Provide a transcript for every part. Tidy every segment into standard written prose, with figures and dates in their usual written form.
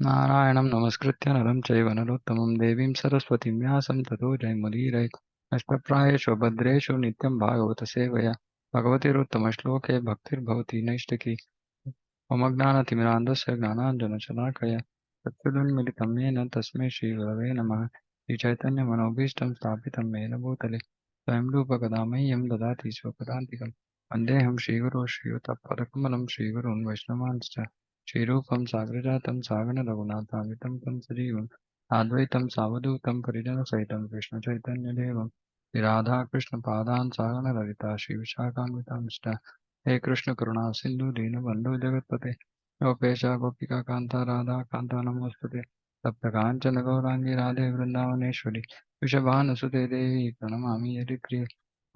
नारायणं नमस्कृत्य नरं चैव नरोत्तमं देवीं सरस्वतीं व्यासं ततो जयमुदीरये नष्टप्रायेषु भद्रेषु नित्यं भागवतसेवया भगवतिरुत्तमश्लोके भक्तिर्भवति नैष्टिकी मम ज्ञानतिमिरान्धस्य ज्ञानाञ्जनशलाकया तत्त्वदुन्मिलितं येन तस्मै श्रीगुरवे नमः श्रीचैतन्यमनोभीष्टं स्थापितं येन भूतले स्वयं रूपकदा मह्यं ददाति स्वपदान्तिकं वन्देऽहं श्रीगुरो श्रीयुतपदकमलं श्रीगुरून् वैष्णवांश्च श्रीरूपं साग्रजातं सागररघुनाथामितं तं सजीवम् अद्वैतं सावधूतं परिजनसहितं कृष्णचैतन्यदेवं श्रीराधाकृष्णपादान् सागरललिता श्रीविशाखान्वितांश्च हे कृष्ण करुणा सिंधु दीनबंधु जगत्पते गोपेश गोपिका कांता राधा कांता नमोस्तुते तप्त कांचन गौरांगी राधे वृंदावनेश्वरी वृषभानुसुते देवी प्रणमामि हरिप्रिये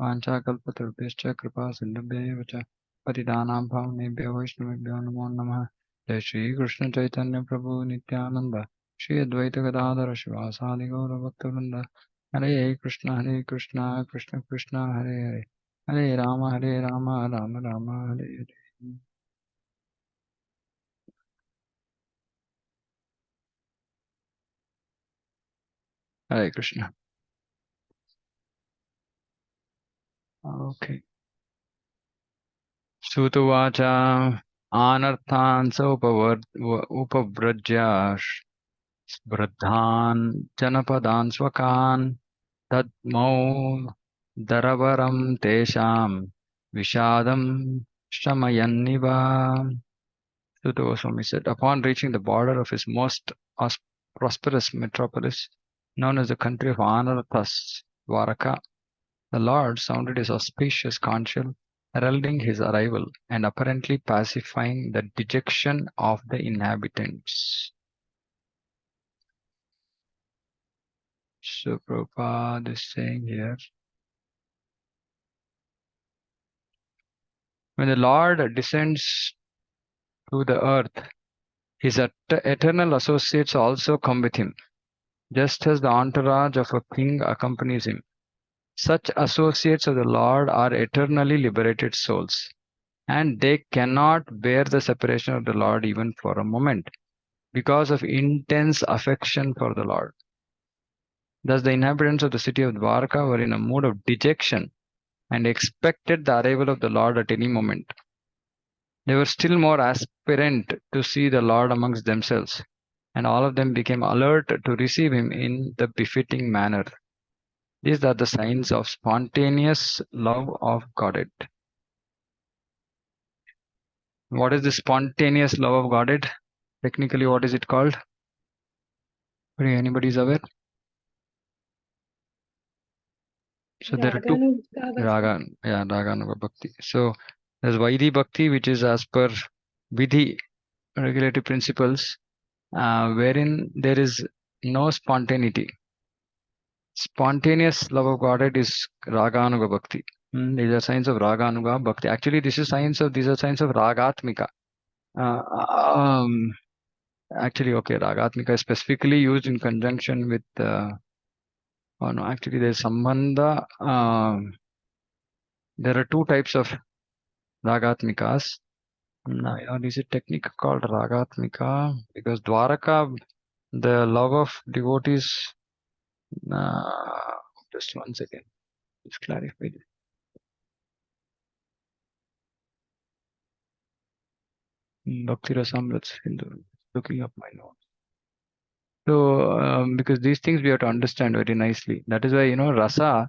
वाञ्छाकल्पतरुभ्यश्च कृपा सिन्धुभ्येव च पतितानां पावनेभ्यो वैष्णवेभ्यो नमो नमः जय श्री कृष्ण चैतन्य प्रभु नित्यानंद श्री अद्वैत गदाधर शिवासादि गौरभक्तवृंद हरे कृष्ण कृष्ण कृष्ण हरे हरे हरे राम राम राम हरे हरे हरे कृष्ण ओके श्रुतुवाच आनर्थान् स उपव्रज्य स्मृद्धान् जनपदान् स्वकान् दद्मौ दरवरं तेषां विषादं शमयन्निव. Suta Goswami said, upon reaching the border of his most prosperous metropolis, known as the country of Anarthas, Dwaraka, the Lord sounded his auspicious conch, heralding his arrival and apparently pacifying the dejection of the inhabitants. So Prabhupada is saying here, when the Lord descends to the earth, his eternal associates also come with him, just as the entourage of a king accompanies him. Such associates of the Lord are eternally liberated souls, and they cannot bear the separation of the Lord even for a moment, because of intense affection for the Lord. Thus, the inhabitants of the city of Dwarka were in a mood of dejection and expected the arrival of the Lord at any moment. They were still more aspirant to see the Lord amongst themselves, and all of them became alert to receive him in the befitting manner. These are the signs of spontaneous love of Godhead. What is the spontaneous love of Godhead? Technically, what is it called? Anybody is aware? So there are two raga, yeah, raganuga bhakti. So there's Vaidhi bhakti, which is as per Vidhi regulative principles, wherein there is no spontaneity. Spontaneous love of Godhead is raganuga bhakti. These are signs of raganuga bhakti. Actually, these are signs of ragatmika. Um, Actually, okay, ragatmika is specifically used in conjunction with. Oh no, actually, there's sambandha. There are two types of ragatmikas. Now, is a technique called ragatmika because Dwaraka, the love of devotees. Uh, just one second, just clarify this. Bhakti Rasamrita Sindhu. Looking up my notes. So, because these things we have to understand very nicely. That is why, rasa,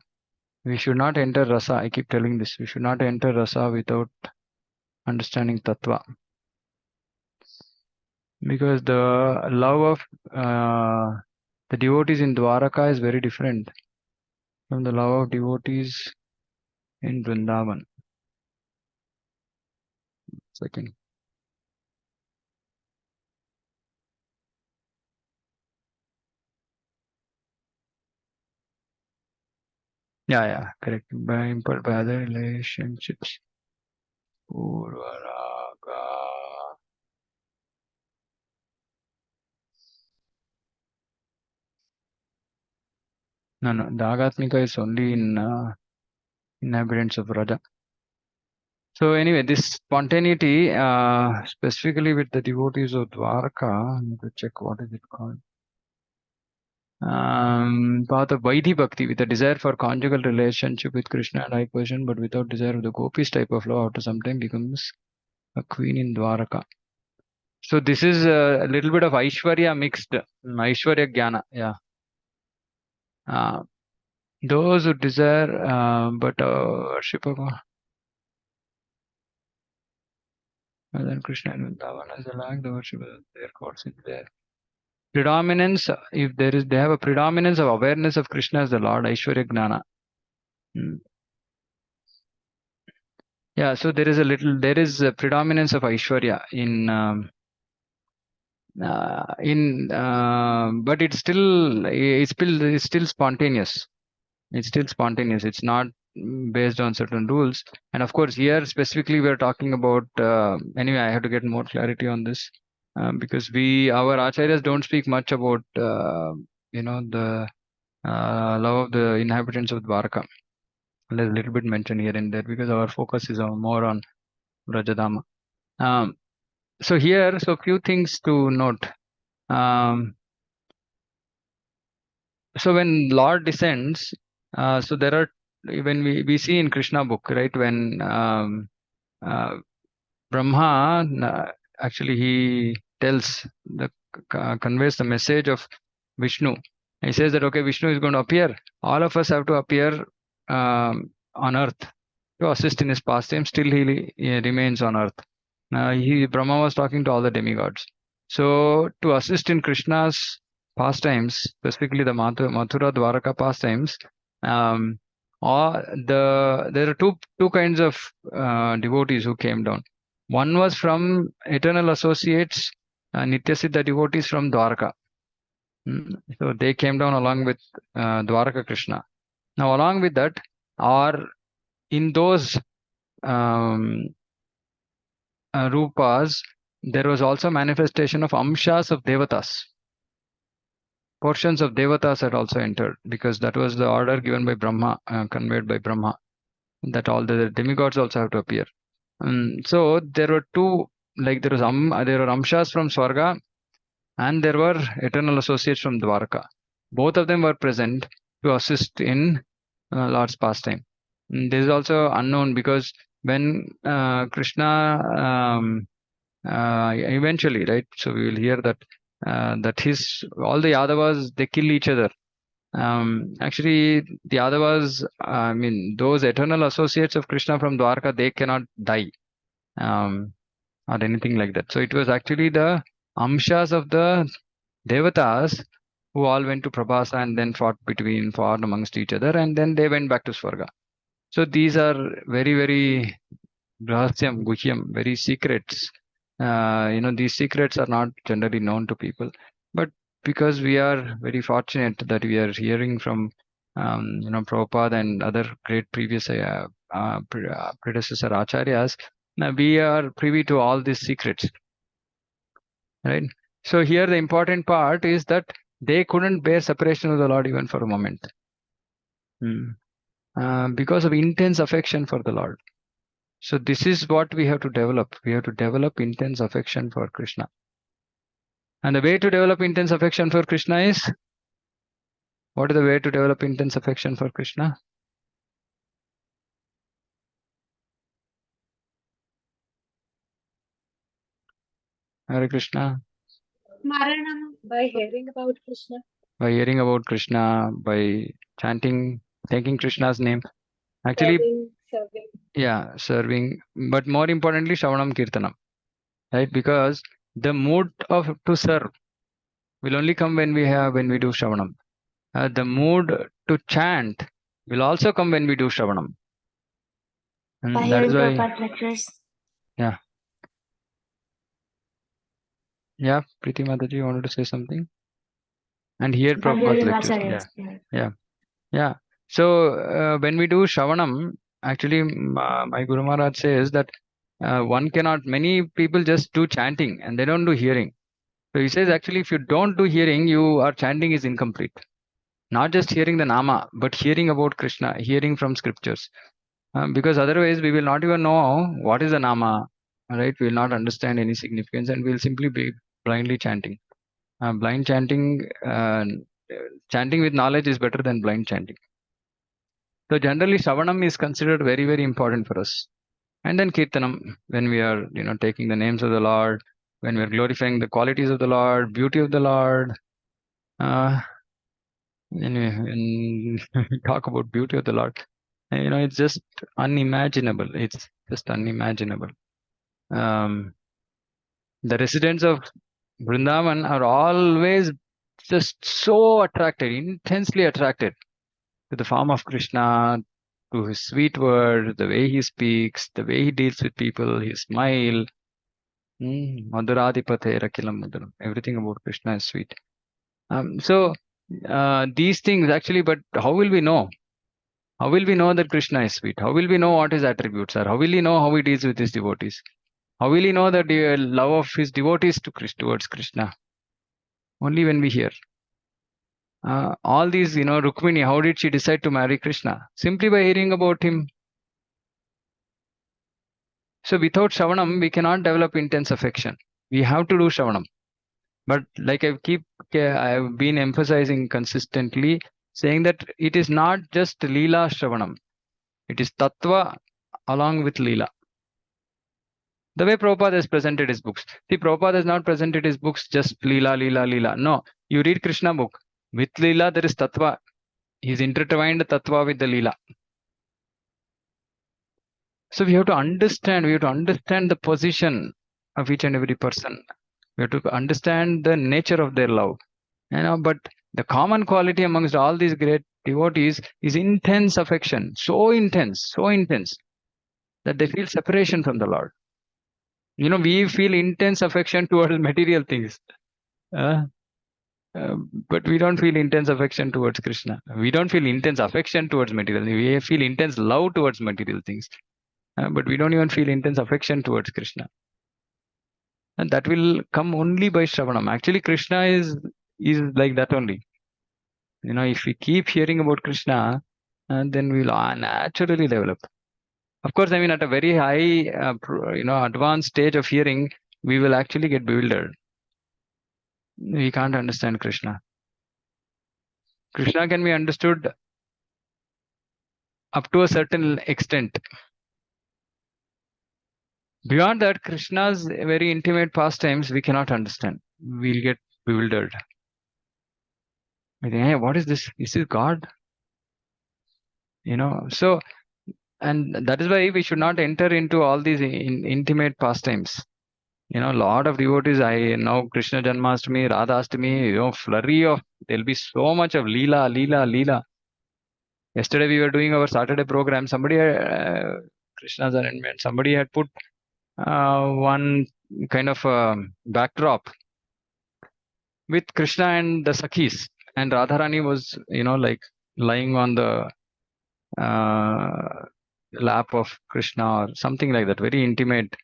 we should not enter rasa. I keep telling this. We should not enter rasa without understanding tattva. Because the love of the devotees in Dwaraka is very different from the love of devotees in Vrindavan. Second. Yeah, correct. By impulse, by other relationships. Purvaraga. No, the Agatmika is only in inhabitants of Raja. So anyway, this spontaneity, specifically with the devotees of Dwarka, I need to check what is it called. Path of Vaidhi Bhakti, with a desire for conjugal relationship with Krishna and high position, but without desire of the gopis type of love, after some time becomes a queen in Dwaraka. So this is a little bit of Aishwarya mixed, Aishwarya Jnana, yeah. Those who desire, but worship of then Krishna and Vrindavan as a lack the worship of their gods in there. Predominance, if there is, they have a predominance of awareness of Krishna as the Lord, Aishwarya Gnana. Yeah, so there is a predominance of Aishwarya but it's still spontaneous. It's still spontaneous. It's not based on certain rules. And of course, here specifically we're talking about. Anyway, I have to get more clarity on this because our acharyas don't speak much about the love of the inhabitants of Dwarka. There's a little bit mentioned here and there because our focus is more on Rajadama. So few things to note. So when Lord descends, so there are when we see in Krishna book, right, when Brahma actually he conveys the message of Vishnu. He says that okay, Vishnu is going to appear. All of us have to appear on earth to assist in his pastime. Still, he remains on earth. Brahma was talking to all the demigods. So to assist in Krishna's pastimes, specifically the Mathura Dwaraka pastimes, there are two kinds of devotees who came down. One was from eternal associates, Nityasiddha devotees from Dwaraka. So they came down along with Dwaraka Krishna. Now, along with that, or in those rupas, there was also manifestation of amshas of devatas. Portions of devatas had also entered because that was the order given by Brahma, conveyed by Brahma, that all the demigods also have to appear. So there were two, like there were amshas from Swarga and there were eternal associates from Dwarka. Both of them were present to assist in Lord's pastime. This is also unknown because when Krishna eventually, right? So we will hear that all the Yadavas they kill each other. Actually, the Yadavas, I mean, those eternal associates of Krishna from Dwarka, they cannot die. Or anything like that. So it was actually the amshas of the devatas who all went to Prabhasa and then fought amongst each other, and then they went back to Swarga. So these are very, very rahasyam, guhyam, very secrets. These secrets are not generally known to people, but because we are very fortunate that we are hearing from Prabhupada and other great previous predecessor acharyas, now we are privy to all these secrets, right? So here the important part is that they couldn't bear separation of the Lord even for a moment, because of intense affection for the Lord. So this is what we have to develop. We have to develop intense affection for Krishna. And the way to develop intense affection for Krishna is, what is the way to develop intense affection for Krishna? Hare Krishna. Maranam, by hearing about Krishna. By hearing about Krishna, by chanting, taking Krishna's name. Actually, serving. But more importantly, Shravanam Kirtanam. Right? Because the mood to serve will only come when we do Shravanam. The mood to chant will also come when we do Shravanam. And that is why. Lectures. Yeah. Yeah, Preeti Mataji, you wanted to say something? And here Prabhupada's lectures. Yeah. So when we do Shravanam, actually my Guru Maharaj says that many people just do chanting and they don't do hearing. So he says actually if you don't do hearing, your chanting is incomplete. Not just hearing the Nama, but hearing about Krishna, hearing from scriptures. Because otherwise we will not even know what is the nama, right? We will not understand any significance and we'll simply be blindly chanting. Blind chanting, chanting with knowledge is better than blind chanting. So generally, Shravanam is considered very, very important for us. And then Kirtanam, when we are, taking the names of the Lord, when we are glorifying the qualities of the Lord, beauty of the Lord. Anyway, when we talk about beauty of the Lord, it's just unimaginable. It's just unimaginable. The residents of Vrindavan are always just so attracted, intensely attracted to the form of Krishna, to his sweet words, the way he speaks, the way he deals with people, his smile. Madhuradipate Rakilam Madhuram. Everything about Krishna is sweet. So these things actually, but how will we know? How will we know that Krishna is sweet? How will we know what his attributes are? How will he know how he deals with his devotees? How will he know the love of his devotees towards Krishna? Only when we hear. All these, Rukmini, how did she decide to marry Krishna? Simply by hearing about him. So without Shravanam, we cannot develop intense affection. We have to do Shravanam. But like I've been emphasizing consistently, saying that it is not just Leela Shravanam. It is Tattva along with Leela. The way Prabhupada has presented his books. See, Prabhupada has not presented his books just Leela, Leela, Leela. No, you read Krishna book. With Leela, there is Tattva. He's intertwined Tattva with the Leela. So we have to understand the position of each and every person. We have to understand the nature of their love. But the common quality amongst all these great devotees is intense affection. So intense that they feel separation from the Lord. We feel intense affection towards material things. But we don't feel intense affection towards Krishna. We don't feel intense affection towards material. We feel intense love towards material things. But we don't even feel intense affection towards Krishna. And that will come only by Shravanam. Actually, Krishna is like that only. If we keep hearing about Krishna, then we'll naturally develop. Of course, at a very high, advanced stage of hearing, we will actually get bewildered. We can't understand Krishna. Krishna can be understood up to a certain extent. Beyond that, Krishna's very intimate pastimes, we cannot understand. We'll get bewildered. We think, hey, what is this? Is this God? So, and that is why we should not enter into all these intimate pastimes. A lot of devotees, I know Krishna Janmashtami, Radhastami, flurry of, there'll be so much of Leela, Leela, Leela. Yesterday we were doing our Saturday program. Somebody, Krishna's arrangement, somebody had put one kind of backdrop with Krishna and the Sakhis, and Radharani was, like lying on the lap of Krishna or something like that, very intimate,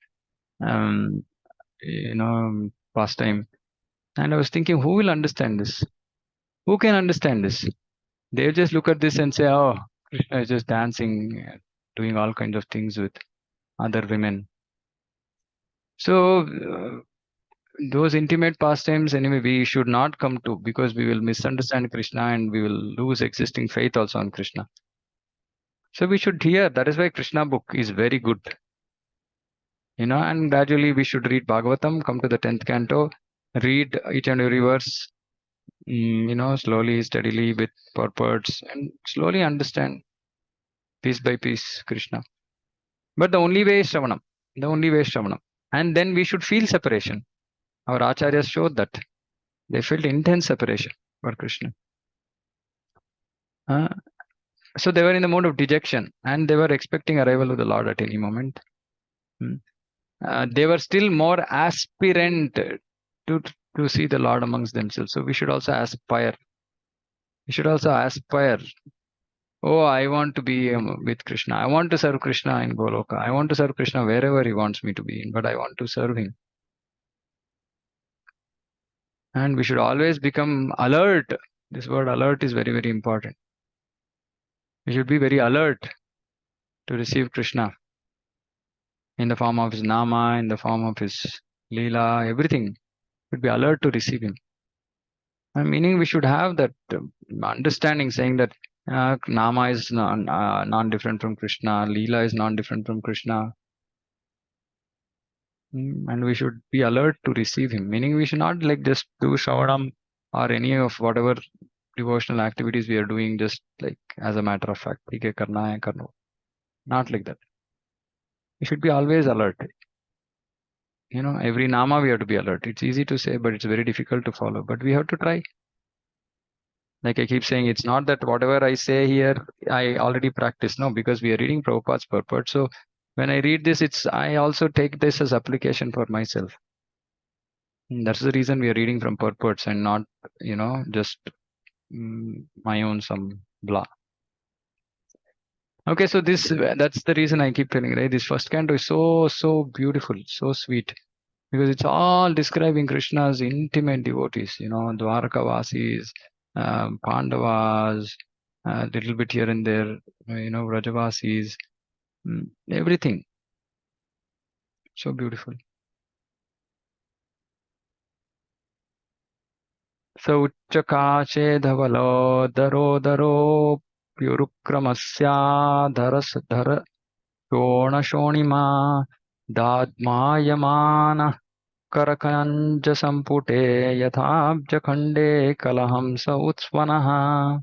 pastime. And I was thinking, who will understand this? Who can understand this? They'll just look at this and say, oh, Krishna is just dancing, doing all kinds of things with other women. So, those intimate pastimes, anyway, we should not come to, because we will misunderstand Krishna and we will lose existing faith also on Krishna. So we should hear. That is why Krishna book is very good. And gradually we should read Bhagavatam, come to the 10th canto, read each and every verse, slowly, steadily, with purports, and slowly understand piece by piece Krishna. But the only way is Shravanam. The only way is Shravanam. And then we should feel separation. Our acharyas showed that. They felt intense separation for Krishna. So they were in the mode of dejection and they were expecting arrival of the Lord at any moment. They were still more aspirant to see the Lord amongst themselves. So we should also aspire. We should also aspire. Oh, I want to be with Krishna. I want to serve Krishna in Goloka. I want to serve Krishna wherever he wants me to be in, but I want to serve him. And we should always become alert. This word alert is very, very important. We should be very alert to receive Krishna in the form of his Nama, in the form of his Leela, everything. Should be alert to receive him. Meaning we should have that understanding, saying that Nama is non-different from Krishna, Leela is non-different from Krishna, and we should be alert to receive him. Meaning we should not like just do Shravanam or any of whatever devotional activities we are doing just like as a matter of fact. "ठीक है, करना है, कर लो." Not like that. We should be always alert. Every Nama we have to be alert. It's easy to say, but it's very difficult to follow. But we have to try. Like I keep saying, it's not that whatever I say here, I already practice. No, because we are reading Prabhupada's purport. So when I read this, I also take this as application for myself. That's the reason we are reading from purports and not, just my own some blah. Okay, so that's the reason I keep telling, right? This first canto is so beautiful, so sweet, because it's all describing Krishna's intimate devotees, Dwarkavasis, Pandavas, a little bit here and there, Vrajavasis, everything. So beautiful. So Uchakashe Dhavalo Daro Pyurukramasya Dharas Shonima Dadmayamana Karakananja Sampute Yathabjakhande Kalahamsa Utsvanaha.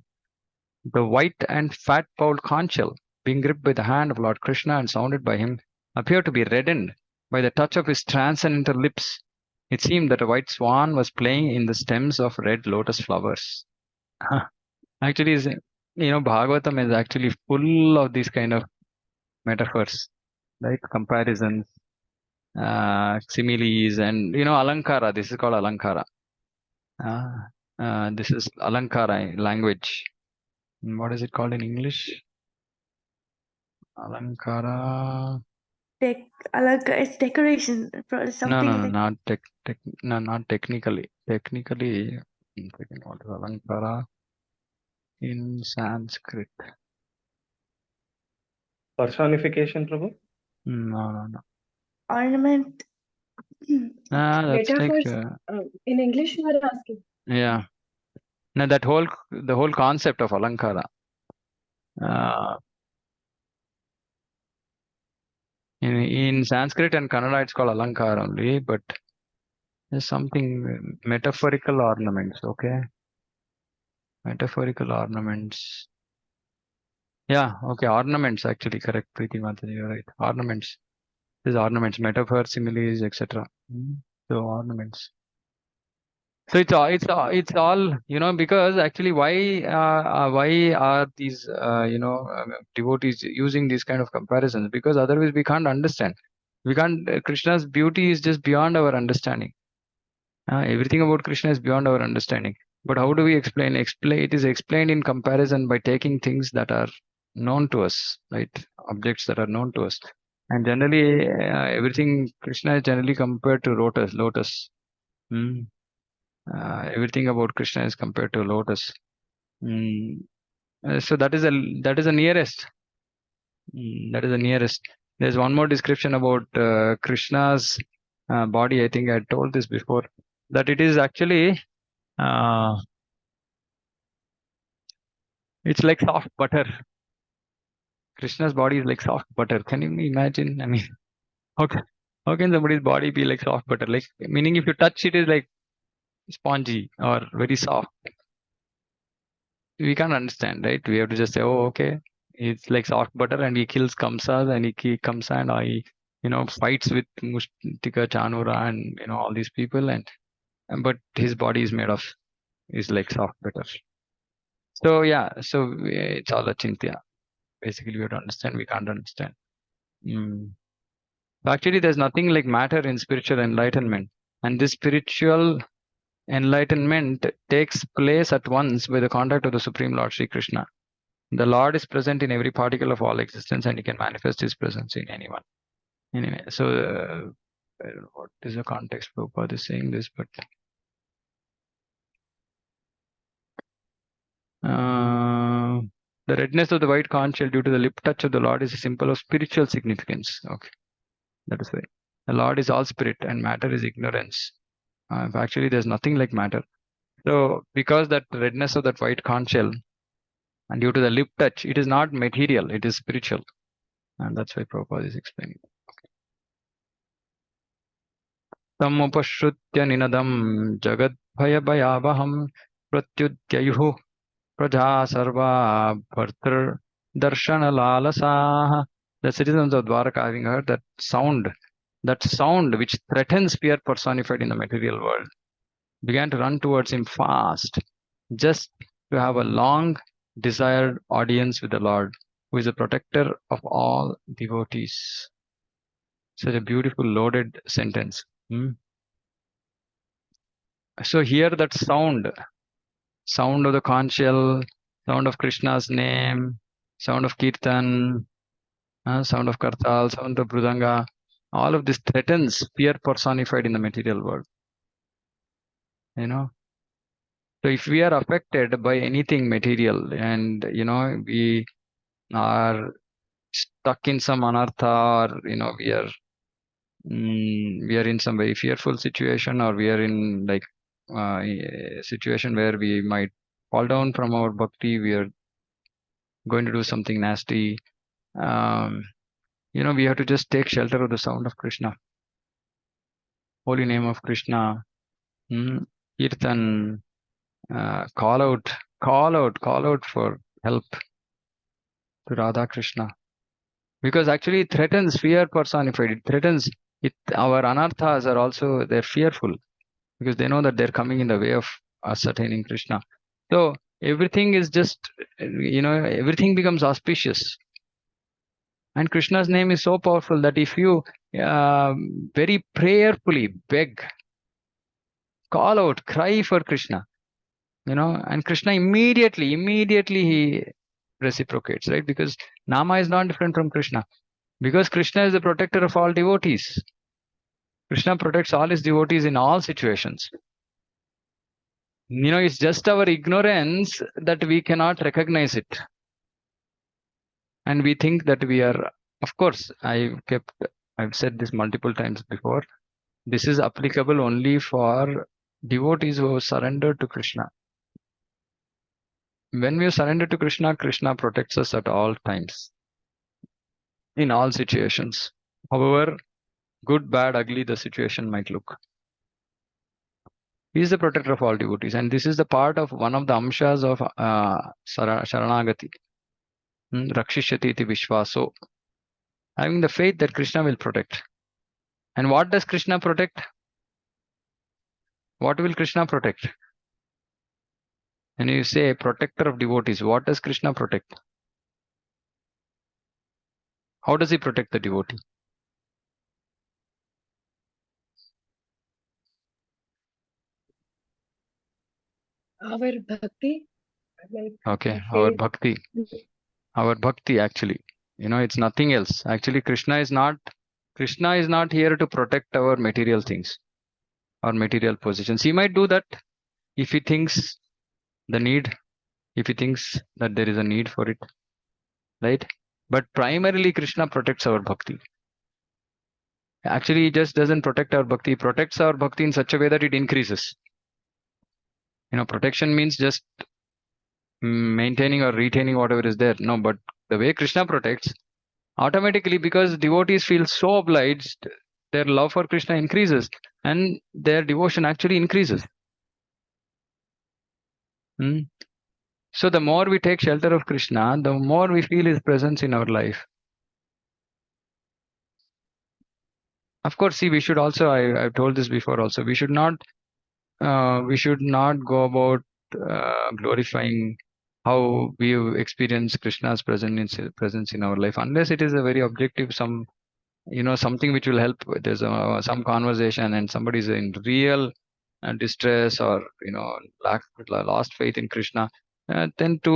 The white and fat-bowled conch shell, being gripped by the hand of Lord Krishna and sounded by him, appeared to be reddened by the touch of his transcendental lips. It seemed that a white swan was playing in the stems of red lotus flowers. Actually, Bhagavatam is actually full of these kind of metaphors, right? Comparisons, similes, and Alankara. This is called Alankara. This is Alankara language. What is it called in English? Alankara. It's decoration. Something No, like not technically. Technically, what is Alankara in Sanskrit? Personification, Prabhu? No. ornament. That's like Metaphors. In English, you are asking. yeah. Now the whole concept of Alankara. In Sanskrit and Kannada, it's called Alankara only, but there's something metaphorical ornaments. Okay, metaphorical ornaments. Yeah, okay, ornaments actually correct. Preeti Mataji, you're right. Ornaments. There's ornaments, metaphor, similes, etc. So ornaments. So it's all because actually why are these devotees using these kind of comparisons? Because otherwise we can't understand. We can't. Krishna's beauty is just beyond our understanding. Everything about Krishna is beyond our understanding. But how do we explain? It is explained in comparison by taking things that are known to us, right? Objects that are known to us. And generally, everything Krishna is generally compared to lotus. Hmm. Everything about Krishna is compared to lotus. So that is the nearest. That is the nearest. There's one more description about Krishna's body. I think I told this before. That it is actually it's like soft butter. Krishna's body is like soft butter. Can you imagine? I mean, how can somebody's body be like soft butter? Like meaning if you touch it is like spongy or very soft. We can't understand, right? We have to just say, oh, okay, it's like soft butter, and he kills Kamsa, and he comes and he fights with Mustika Chanura and all these people, and but his body is like soft butter. So yeah, so it's all a chintya. Basically, we have to understand. We can't understand. Actually, there's nothing like matter in spiritual enlightenment, and this spiritual enlightenment takes place at once by the contact of the Supreme Lord Sri Krishna. The Lord is present in every particle of all existence, and He can manifest His presence in anyone. Anyway, so I don't know what is the context Prabhupada is saying this, but The redness of the white conch shell due to the lip touch of the Lord is a symbol of spiritual significance. Okay, that is why. The Lord is all spirit and matter is ignorance. Actually, there's nothing like matter. So, because that redness of that white conch shell and due to the lip touch, it is not material, it is spiritual. And that's why Prabhupada is explaining. Tamupashritya ninadam jagadbhayabhayavaham pratyudyayuhu praja sarva bhartar darshana lalasaha. The citizens of Dwaraka, having heard that sound which threatens fear personified in the material world, began to run towards him fast, just to have a long desired audience with the Lord, who is the protector of all devotees. Such a beautiful loaded sentence. So here that sound of the conch shell, sound of Krishna's name, sound of kirtan, sound of kartal, sound of brudanga, all of this threatens fear personified in the material world. So if we are affected by anything material and we are stuck in some anartha, or we are in some very fearful situation, or we are in like a situation where we might fall down from our bhakti, we are going to do something nasty. We have to just take shelter of the sound of Krishna, holy name of Krishna, kirtan, call out for help to Radha Krishna, because actually it threatens fear personified. It threatens it. Our anarthas are also, they're fearful because they know that they're coming in the way of us attaining Krishna. So everything is just, everything becomes auspicious. And Krishna's name is so powerful that if you very prayerfully beg, call out, cry for Krishna, and Krishna immediately he reciprocates, right? Because Nama is not different from Krishna. Because Krishna is the protector of all devotees. Krishna protects all his devotees in all situations. It's just our ignorance that we cannot recognize it. And we think that we are, of course, I've said this multiple times before. This is applicable only for devotees who surrender to Krishna. When we surrender to Krishna, Krishna protects us at all times, in all situations. However good, bad, ugly the situation might look. He is the protector of all devotees, and this is the part of one of the amshas of Sharanagati. Rakshishyati iti Vishwaso. Having the faith that Krishna will protect. And what does Krishna protect? What will Krishna protect? And you say protector of devotees, what does Krishna protect? How does he protect the devotee? Our bhakti, like Okay, our our bhakti actually. It's nothing else. Actually, Krishna is not here to protect our material things or material positions. He might do that if he thinks if he thinks that there is a need for it, right? But primarily Krishna protects our bhakti. Actually, he just doesn't protect our bhakti. He protects our bhakti in such a way that it increases. Protection means just maintaining or retaining whatever is there. No, but the way Krishna protects, automatically, because devotees feel so obliged, their love for Krishna increases and their devotion actually increases. So the more we take shelter of Krishna, the more we feel his presence in our life. Of course, see, we should also, I've told this before also, we should not go about glorifying how we experience Krishna's presence in our life, unless it is a very objective, something which will help. There's some conversation and somebody is in real distress, or lost faith in Krishna. Then to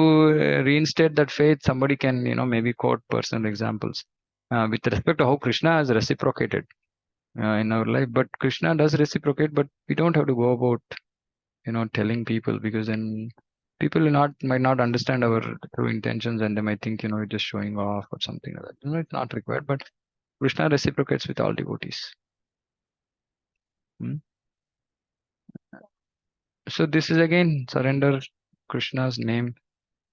reinstate that faith, somebody can maybe quote personal examples with respect to how Krishna has reciprocated in our life. But Krishna does reciprocate, but we don't have to go about telling people, because then People might not understand our true intentions, and they might think, you're just showing off or something like that. It's not required, but Krishna reciprocates with all devotees. So this is again surrender Krishna's name,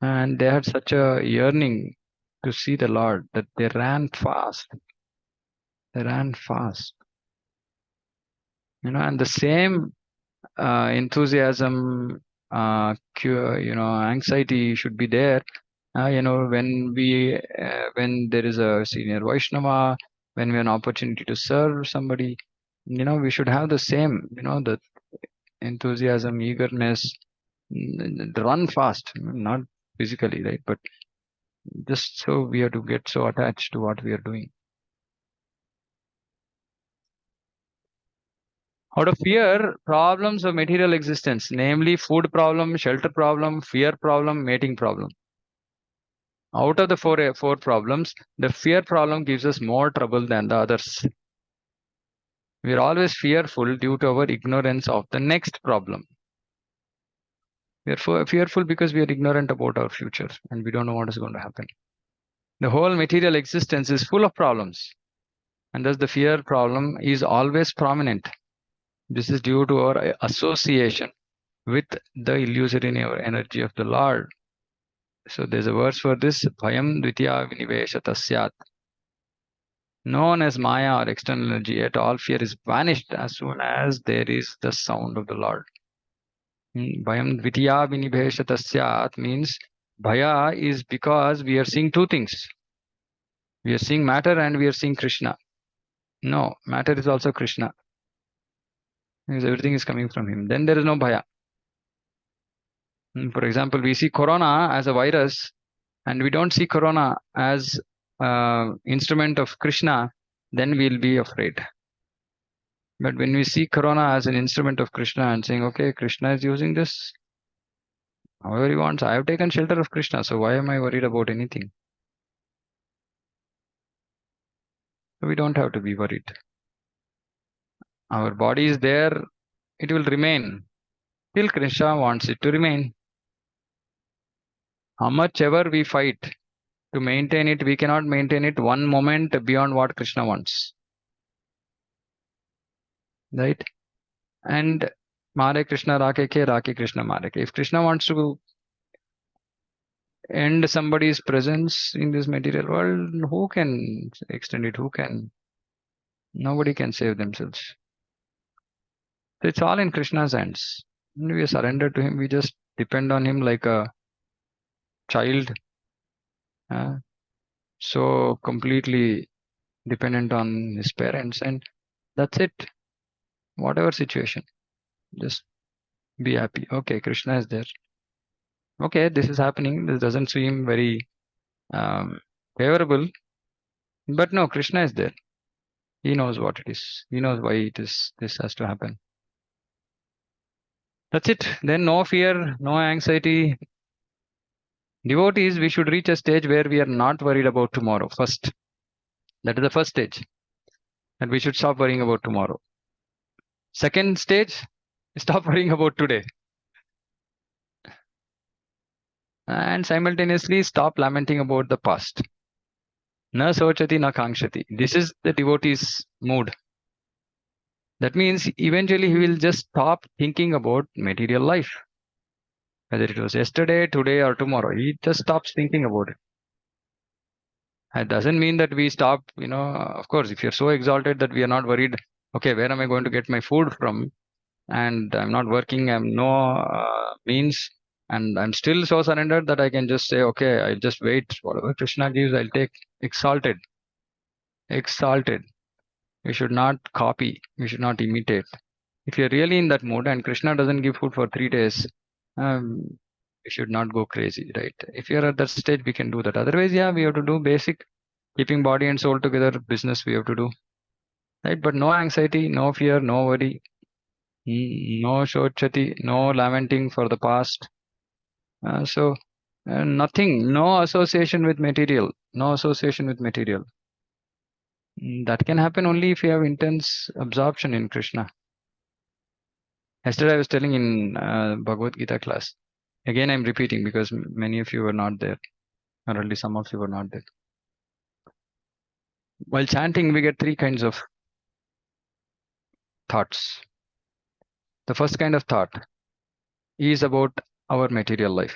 and they had such a yearning to see the Lord that they ran fast. They ran fast, and the same enthusiasm, anxiety should be there. When there is a senior Vaishnava, when we have an opportunity to serve somebody, we should have the same, the enthusiasm, eagerness, run fast, not physically, right? But just so we have to get so attached to what we are doing. Out of fear, problems of material existence, namely food problem, shelter problem, fear problem, mating problem. Out of the four problems, the fear problem gives us more trouble than the others. We are always fearful due to our ignorance of the next problem. We are fearful because we are ignorant about our future and we don't know what is going to happen. The whole material existence is full of problems, and thus the fear problem is always prominent. This is due to our association with the illusory energy of the Lord. So there's a verse for this: Bhayam Dvitiya Viniveshata Syat. Known as Maya or external energy, yet all fear is vanished as soon as there is the sound of the Lord. Bhayam Dvitiya Viniveshata Syat means Bhaya is because we are seeing two things. We are seeing matter and we are seeing Krishna. No, matter is also Krishna, because everything is coming from him. Then there is no Bhaya. For example, we see Corona as a virus, and we don't see Corona as instrument of Krishna, then we'll be afraid. But when we see Corona as an instrument of Krishna and saying, okay, Krishna is using this however he wants, I have taken shelter of Krishna, so why am I worried about anything? So we don't have to be worried. Our body is there, it will remain till Krishna wants it to remain. How much ever we fight to maintain it, we cannot maintain it one moment beyond what Krishna wants. Right? And Mare Krishna Rake Ke, Rake Krishna Mare Ke. If Krishna wants to end somebody's presence in this material world, who can extend it? Nobody can save themselves. So it's all in Krishna's hands. When we surrender to him, we just depend on him like a child. So completely dependent on his parents, and that's it. Whatever situation, just be happy. Okay, Krishna is there. Okay, this is happening. This doesn't seem very favorable, but no, Krishna is there. He knows what it is. He knows why this has to happen. That's it. Then no fear, no anxiety. Devotees, we should reach a stage where we are not worried about tomorrow first. That is the first stage. And we should stop worrying about tomorrow. Second stage, stop worrying about today. And simultaneously stop lamenting about the past. Na sochati na kangshati. This is the devotee's mood. That means eventually he will just stop thinking about material life. Whether it was yesterday, today, or tomorrow, he just stops thinking about it. It doesn't mean that we stop, of course, if you're so exalted that we are not worried, okay, where am I going to get my food from? And I'm not working, I'm no means, and I'm still so surrendered that I can just say, okay, I'll just wait. Whatever Krishna gives, I'll take. Exalted. We should not copy. We should not imitate. If you're really in that mood and Krishna doesn't give food for 3 days, we should not go crazy, right? If you're at that stage, we can do that. Otherwise, yeah, we have to do basic keeping body and soul together business we have to do, right? But no anxiety, no fear, no worry, no shochati, no lamenting for the past. Nothing, no association with material, That can happen only if you have intense absorption in Krishna. Yesterday I was telling in Bhagavad Gita class, Again, I'm repeating because many of you were not there, or at least some of you were not there. While chanting, we get three kinds of thoughts. The first kind of thought is about our material life.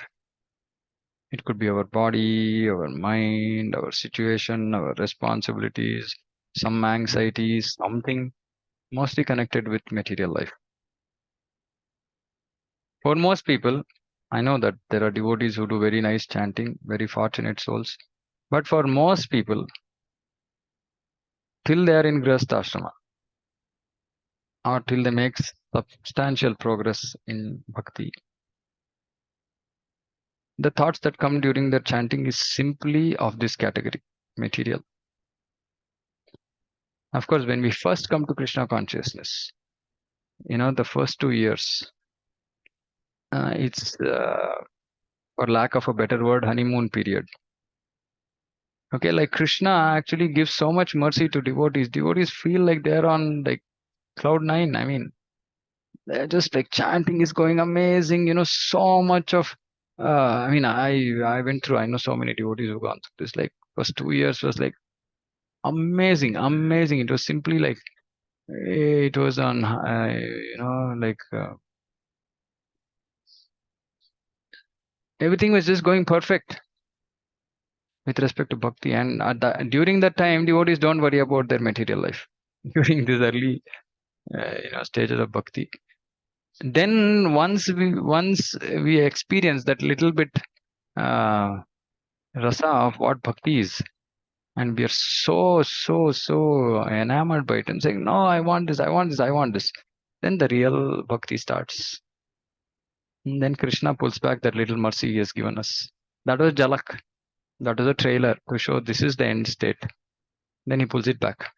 It could be our body, our mind, our situation, our responsibilities, some anxieties, something mostly connected with material life. For most people, I know that there are devotees who do very nice chanting, very fortunate souls. But for most people, till they are in Grihastha ashrama, or till they make substantial progress in bhakti, the thoughts that come during their chanting is simply of this category, material. Of course, when we first come to Krishna consciousness, the first 2 years, it's, for lack of a better word, honeymoon period. Okay, like Krishna actually gives so much mercy to devotees. Devotees feel like they're on like cloud 9. I mean, they're just like chanting is going amazing. So much of. I mean, I went through. I know so many devotees who've gone through this. Like first 2 years was like amazing, amazing. It was simply like it was on. Like everything was just going perfect with respect to bhakti. And during that time, devotees don't worry about their material life. During this early stages of bhakti, then once we experience that little bit rasa of what bhakti is, and we are so enamored by it and saying, no, I want this, I want this, I want this, then the real bhakti starts. And then Krishna pulls back that little mercy he has given us. That was Jalak. That was a trailer to show this is the end state. Then he pulls it back.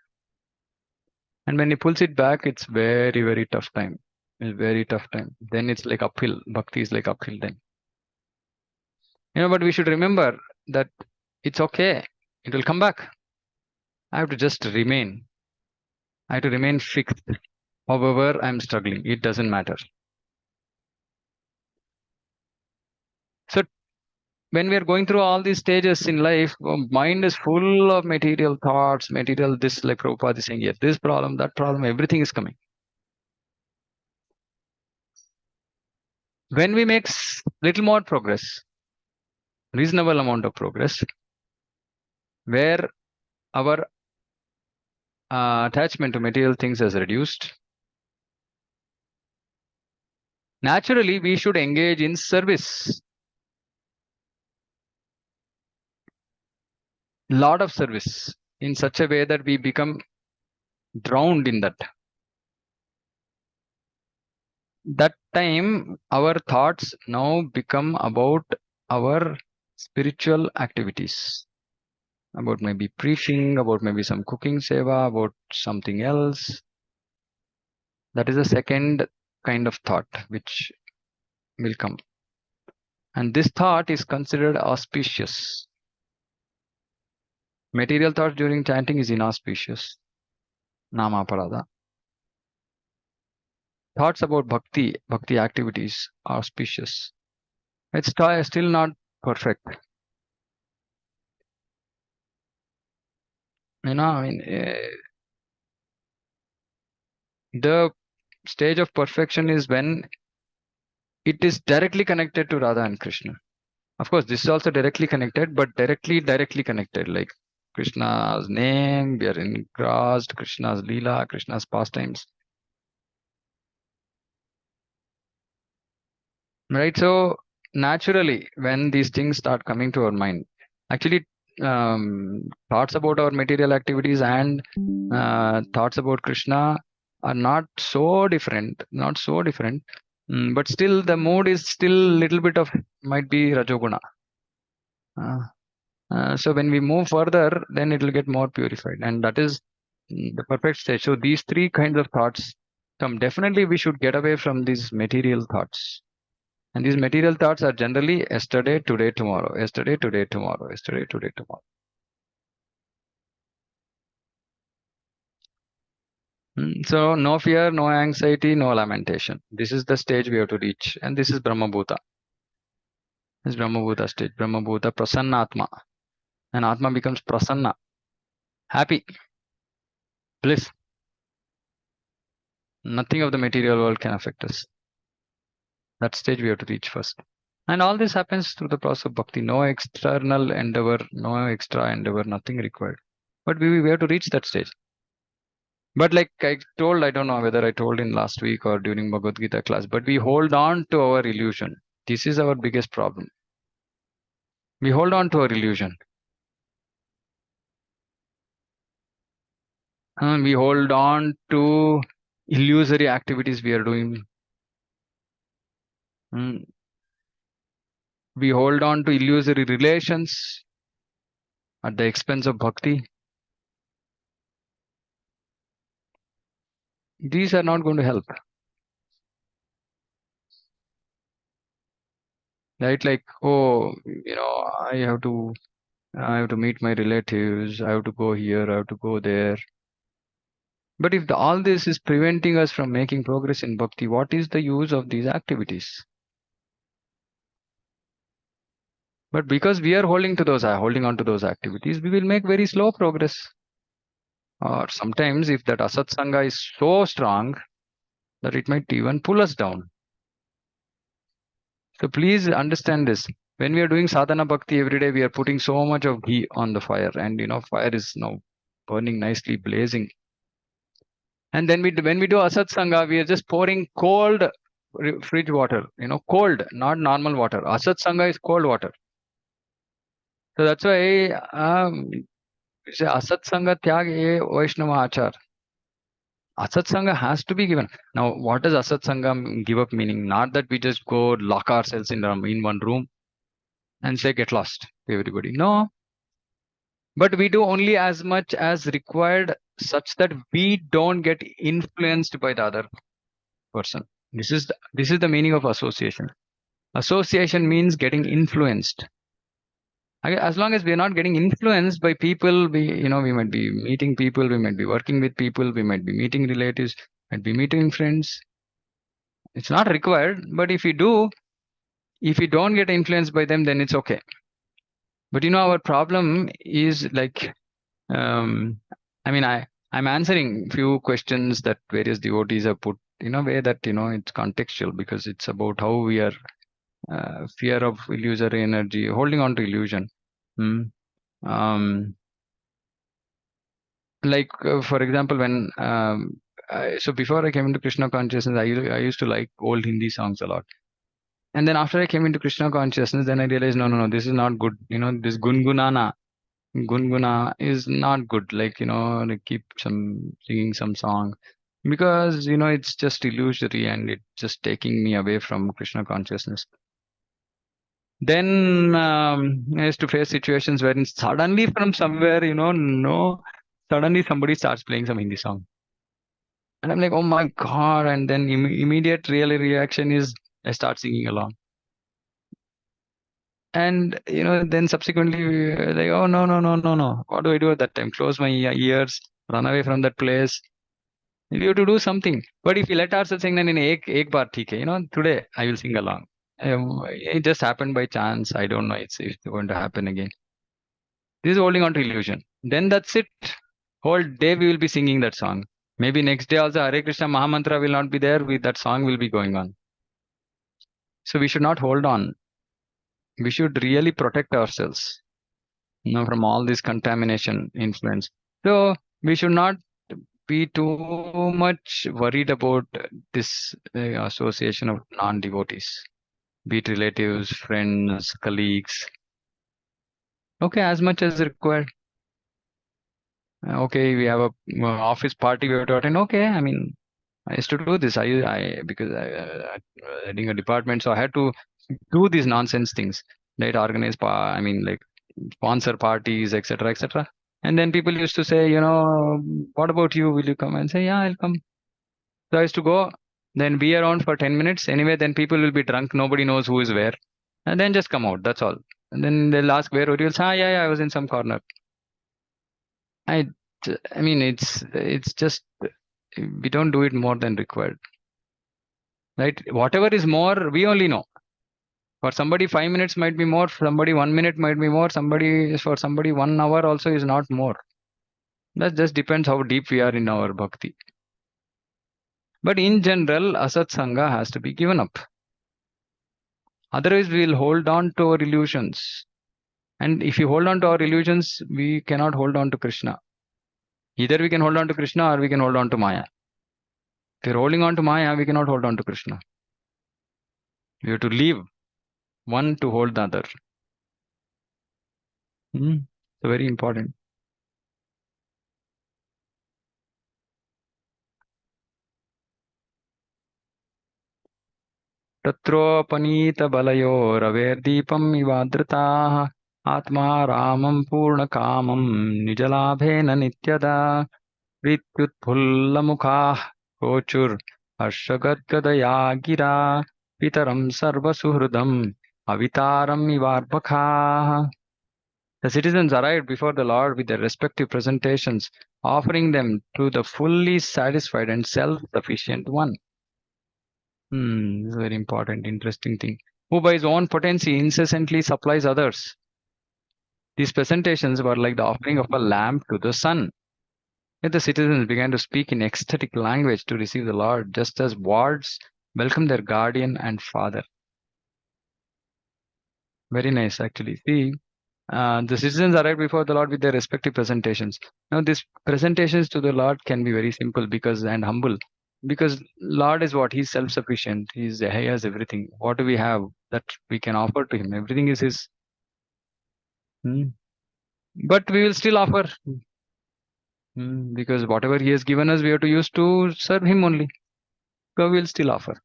And when he pulls it back, it's very, very tough time. It's very tough time. Then it's like uphill. Bhakti is like uphill then. But we should remember that it's okay. It will come back. I have to just remain. I have to remain fixed. However, I'm struggling. It doesn't matter. So when we are going through all these stages in life, mind is full of material thoughts, material this, like Prabhupada is saying, yes, this problem, that problem, everything is coming. When we make little more progress, reasonable amount of progress, where our attachment to material things has reduced, naturally we should engage in service. Lot of service in such a way that we become drowned in that. That time our thoughts now become about our spiritual activities, about maybe preaching, about maybe some cooking seva, about something else. That is the second kind of thought which will come. And this thought is considered auspicious. Material thoughts during chanting is inauspicious. Nama parada. Thoughts about bhakti activities are auspicious. It's still not perfect. I mean, the stage of perfection is when it is directly connected to Radha and Krishna. Of course, this is also directly connected, but directly connected. Like Krishna's name, we are engrossed, Krishna's Leela, Krishna's pastimes. Right? So naturally, when these things start coming to our mind, actually thoughts about our material activities and thoughts about Krishna are not so different, but still the mood is still little bit of might be Rajoguna. So when we move further, then it will get more purified, and that is the perfect stage. So these three kinds of thoughts come. Definitely, we should get away from these material thoughts. And these material thoughts are generally yesterday, today, tomorrow, yesterday, today, tomorrow, yesterday, today, tomorrow. So no fear, no anxiety, no lamentation. This is the stage we have to reach. And this is Brahma Bhuta. This Brahmabhuta stage. Brahmabhuta Prasanna Atma. And Atma becomes Prasanna. Happy. Bliss. Nothing of the material world can affect us. That stage we have to reach first. And all this happens through the process of bhakti. No external endeavor, no extra endeavor, nothing required. But we have to reach that stage. But like I told, I don't know whether I told in last week or during Bhagavad Gita class, but we hold on to our illusion. This is our biggest problem. We hold on to our illusion. And we hold on to illusory activities we are doing. We hold on to illusory relations at the expense of bhakti. These are not going to help. Right? Like, oh, I have to meet my relatives. I have to go here. I have to go there. But if all this is preventing us from making progress in bhakti, what is the use of these activities? But because we are holding on to those activities, we will make very slow progress. Or sometimes if that asat sangha is so strong that it might even pull us down. So please understand this. When we are doing sadhana bhakti every day, we are putting so much of ghee on the fire, and fire is now burning nicely, blazing. And then when we do asat sangha, we are just pouring cold fridge water, cold, not normal water. Asat sangha is cold water. So that's why we say asat sangha tyag e Vaishnava achar. Asat sangha has to be given. Now, what does asat sangha give up meaning? Not that we just go lock ourselves in one room and say get lost to everybody. No. But we do only as much as required such that we don't get influenced by the other person. This is the meaning of association. Association means getting influenced. As long as we are not getting influenced by people, we might be meeting people, we might be working with people, we might be meeting relatives, might be meeting friends. It's not required, but if we don't get influenced by them, then it's okay. But our problem is like, I'm answering few questions that various devotees have put in a way that it's contextual, because it's about how we are fear of illusory energy, holding on to illusion. Like for example, when so before I came into Krishna consciousness, I used to like old Hindi songs a lot. And then after I came into Krishna consciousness, then I realized no, this is not good. This gungunana is not good. Like keep singing some song, because it's just illusory and it's just taking me away from Krishna consciousness. Then I used to face situations wherein suddenly from somewhere, suddenly somebody starts playing some Hindi song. And I'm like, oh my God. And then immediate reaction is I start singing along. And, then subsequently, like, oh, no. What do I do at that time? Close my ears, run away from that place. You have to do something. But if we let ourselves sing, then in ek baar, theek hai, today I will sing along. It just happened by chance. I don't know it's going to happen again. This is holding on to illusion. Then that's it. Whole day we will be singing that song. Maybe next day also Hare Krishna Mahamantra will not be there. That song will be going on. So we should not hold on. We should really protect ourselves, from all this contamination influence. So we should not be too much worried about this association of non-devotees, be it relatives, friends, colleagues. Okay, as much as required. Okay, we have a office party we have to attend. Okay, I used to do this. Because I heading a department, so I had to do these nonsense things. Right, organize, like sponsor parties, etc., etc. And then people used to say, what about you? Will you come? And say, yeah, I'll come. So I used to go, then be around for 10 minutes. Anyway, then people will be drunk. Nobody knows who is where. And then just come out. That's all. And then they'll ask, where were you? Say, yeah, I was in some corner. It's just, we don't do it more than required. Right? Whatever is more, we only know. For somebody, 5 minutes might be more. For somebody, 1 minute might be more. For somebody, 1 hour also is not more. That just depends how deep we are in our bhakti. But in general, asat sangha has to be given up. Otherwise, we will hold on to our illusions. And if you hold on to our illusions, we cannot hold on to Krishna. Either we can hold on to Krishna or we can hold on to Maya. If you're holding on to Maya, we cannot hold on to Krishna. We have to leave one to hold the other. So very important. तत्रोपनीतबलयोरवेर्दीपम् इवादृताः आत्मा रामं पूर्णकामं निजलाभेन नित्यदा प्रीत्युत्फुल्लमुखाः कोचुर्हर्षगद्गदया गिरा पितरं सर्वसुहृदम् अवितारम् इवार्भकाः. The citizens arrived before the Lord with their respective presentations, offering them to the fully satisfied and self-sufficient one. This is a very important, interesting thing. Who by his own potency incessantly supplies others. These presentations were like the offering of a lamp to the sun. Yet the citizens began to speak in ecstatic language to receive the Lord, just as wards welcome their guardian and father. Very nice, actually. See, the citizens arrived before the Lord with their respective presentations. Now, these presentations to the Lord can be very simple and humble. Because Lord is what? He's self-sufficient. He has everything. What do we have that we can offer to him? Everything is his. But we will still offer. Because whatever he has given us, we have to use to serve him only. So we will still offer.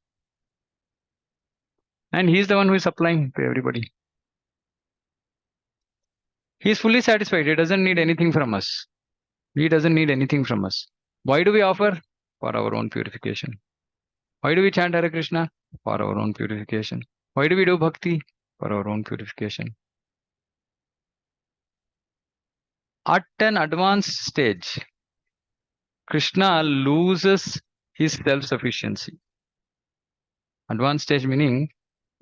And he's the one who is supplying to everybody. He is fully satisfied. He doesn't need anything from us. He doesn't need anything from us. Why do we offer? For our own purification. Why do we chant Hare Krishna? For our own purification. Why do we do bhakti? For our own purification. At an advanced stage, Krishna loses his self-sufficiency. Advanced stage meaning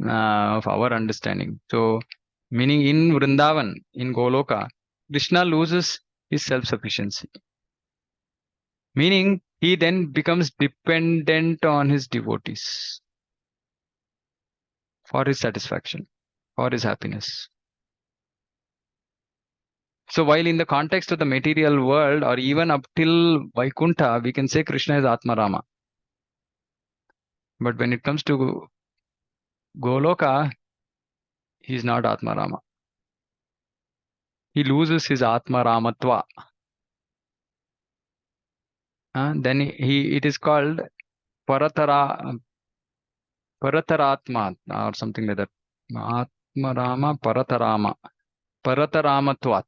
of our understanding. So, meaning in Vrindavan, in Goloka, Krishna loses his self-sufficiency. Meaning, he then becomes dependent on his devotees for his satisfaction, for his happiness. So while in the context of the material world or even up till Vaikuntha, we can say Krishna is Atma Rama. But when it comes to Goloka, he is not Atma Rama. He loses his Atma Ramatva. Then it is called Parataratma or something like that. Atma Rama Paratarama. Parataramatvat.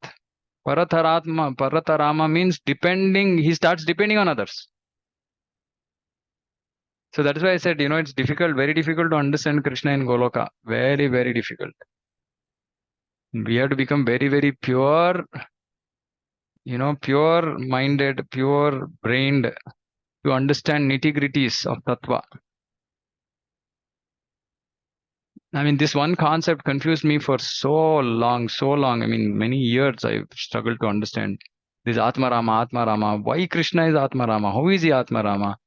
Paratarama means depending, he starts depending on others. So that is why I said, it's difficult, very difficult to understand Krishna in Goloka. Very, very difficult. We have to become very, very pure, pure minded, pure brained to understand nitty-gritties of Tattva. I mean, this one concept confused me for so long. I mean, many years I've struggled to understand this Atma Rama. Why Krishna is Atma Rama? How is he Atma Rama?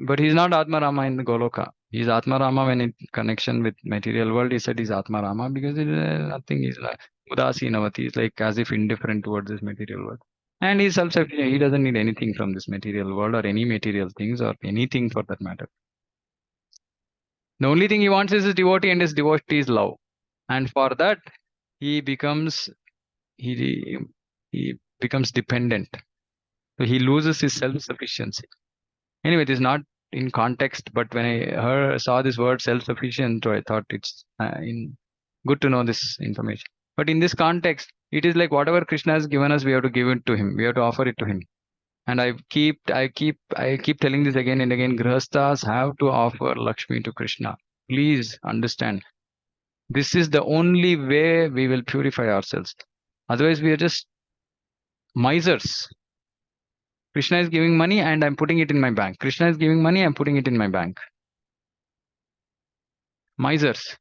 But he's not Atma Rama in the Goloka. He's Atma Rama when in connection with material world. He said he's Atma Rama because nothing is like Udasinavati. He's like as if indifferent towards this material world. And he's self-sufficient. He doesn't need anything from this material world or any material things or anything for that matter. The only thing he wants is his devotee and his devotee's love. And for that, he becomes dependent. So he loses his self-sufficiency. Anyway, it is not in context, but when I saw this word self-sufficient, I thought it's good to know this information. But in this context, it is like whatever Krishna has given us, we have to give it to him. We have to offer it to him. And I keep telling this again and again. Grihasthas have to offer Lakshmi to Krishna. Please understand. This is the only way we will purify ourselves. Otherwise, we are just misers. Krishna is giving money and I'm putting it in my bank. Krishna is giving money, I'm putting it in my bank. Misers.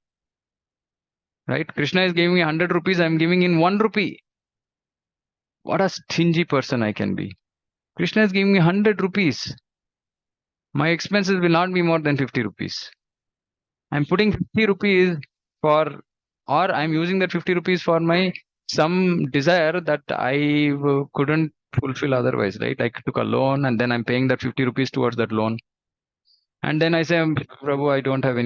Right? Krishna is giving me 100 rupees, I'm giving in 1 rupee. What a stingy person I can be. Krishna is giving me 100 rupees. My expenses will not be more than 50 rupees. I'm putting 50 rupees for, or I'm using that 50 rupees for my some desire that I couldn't fulfill otherwise, right? I took a loan and then I'm paying that 50 rupees towards that loan. And then I say, Prabhu, I don't have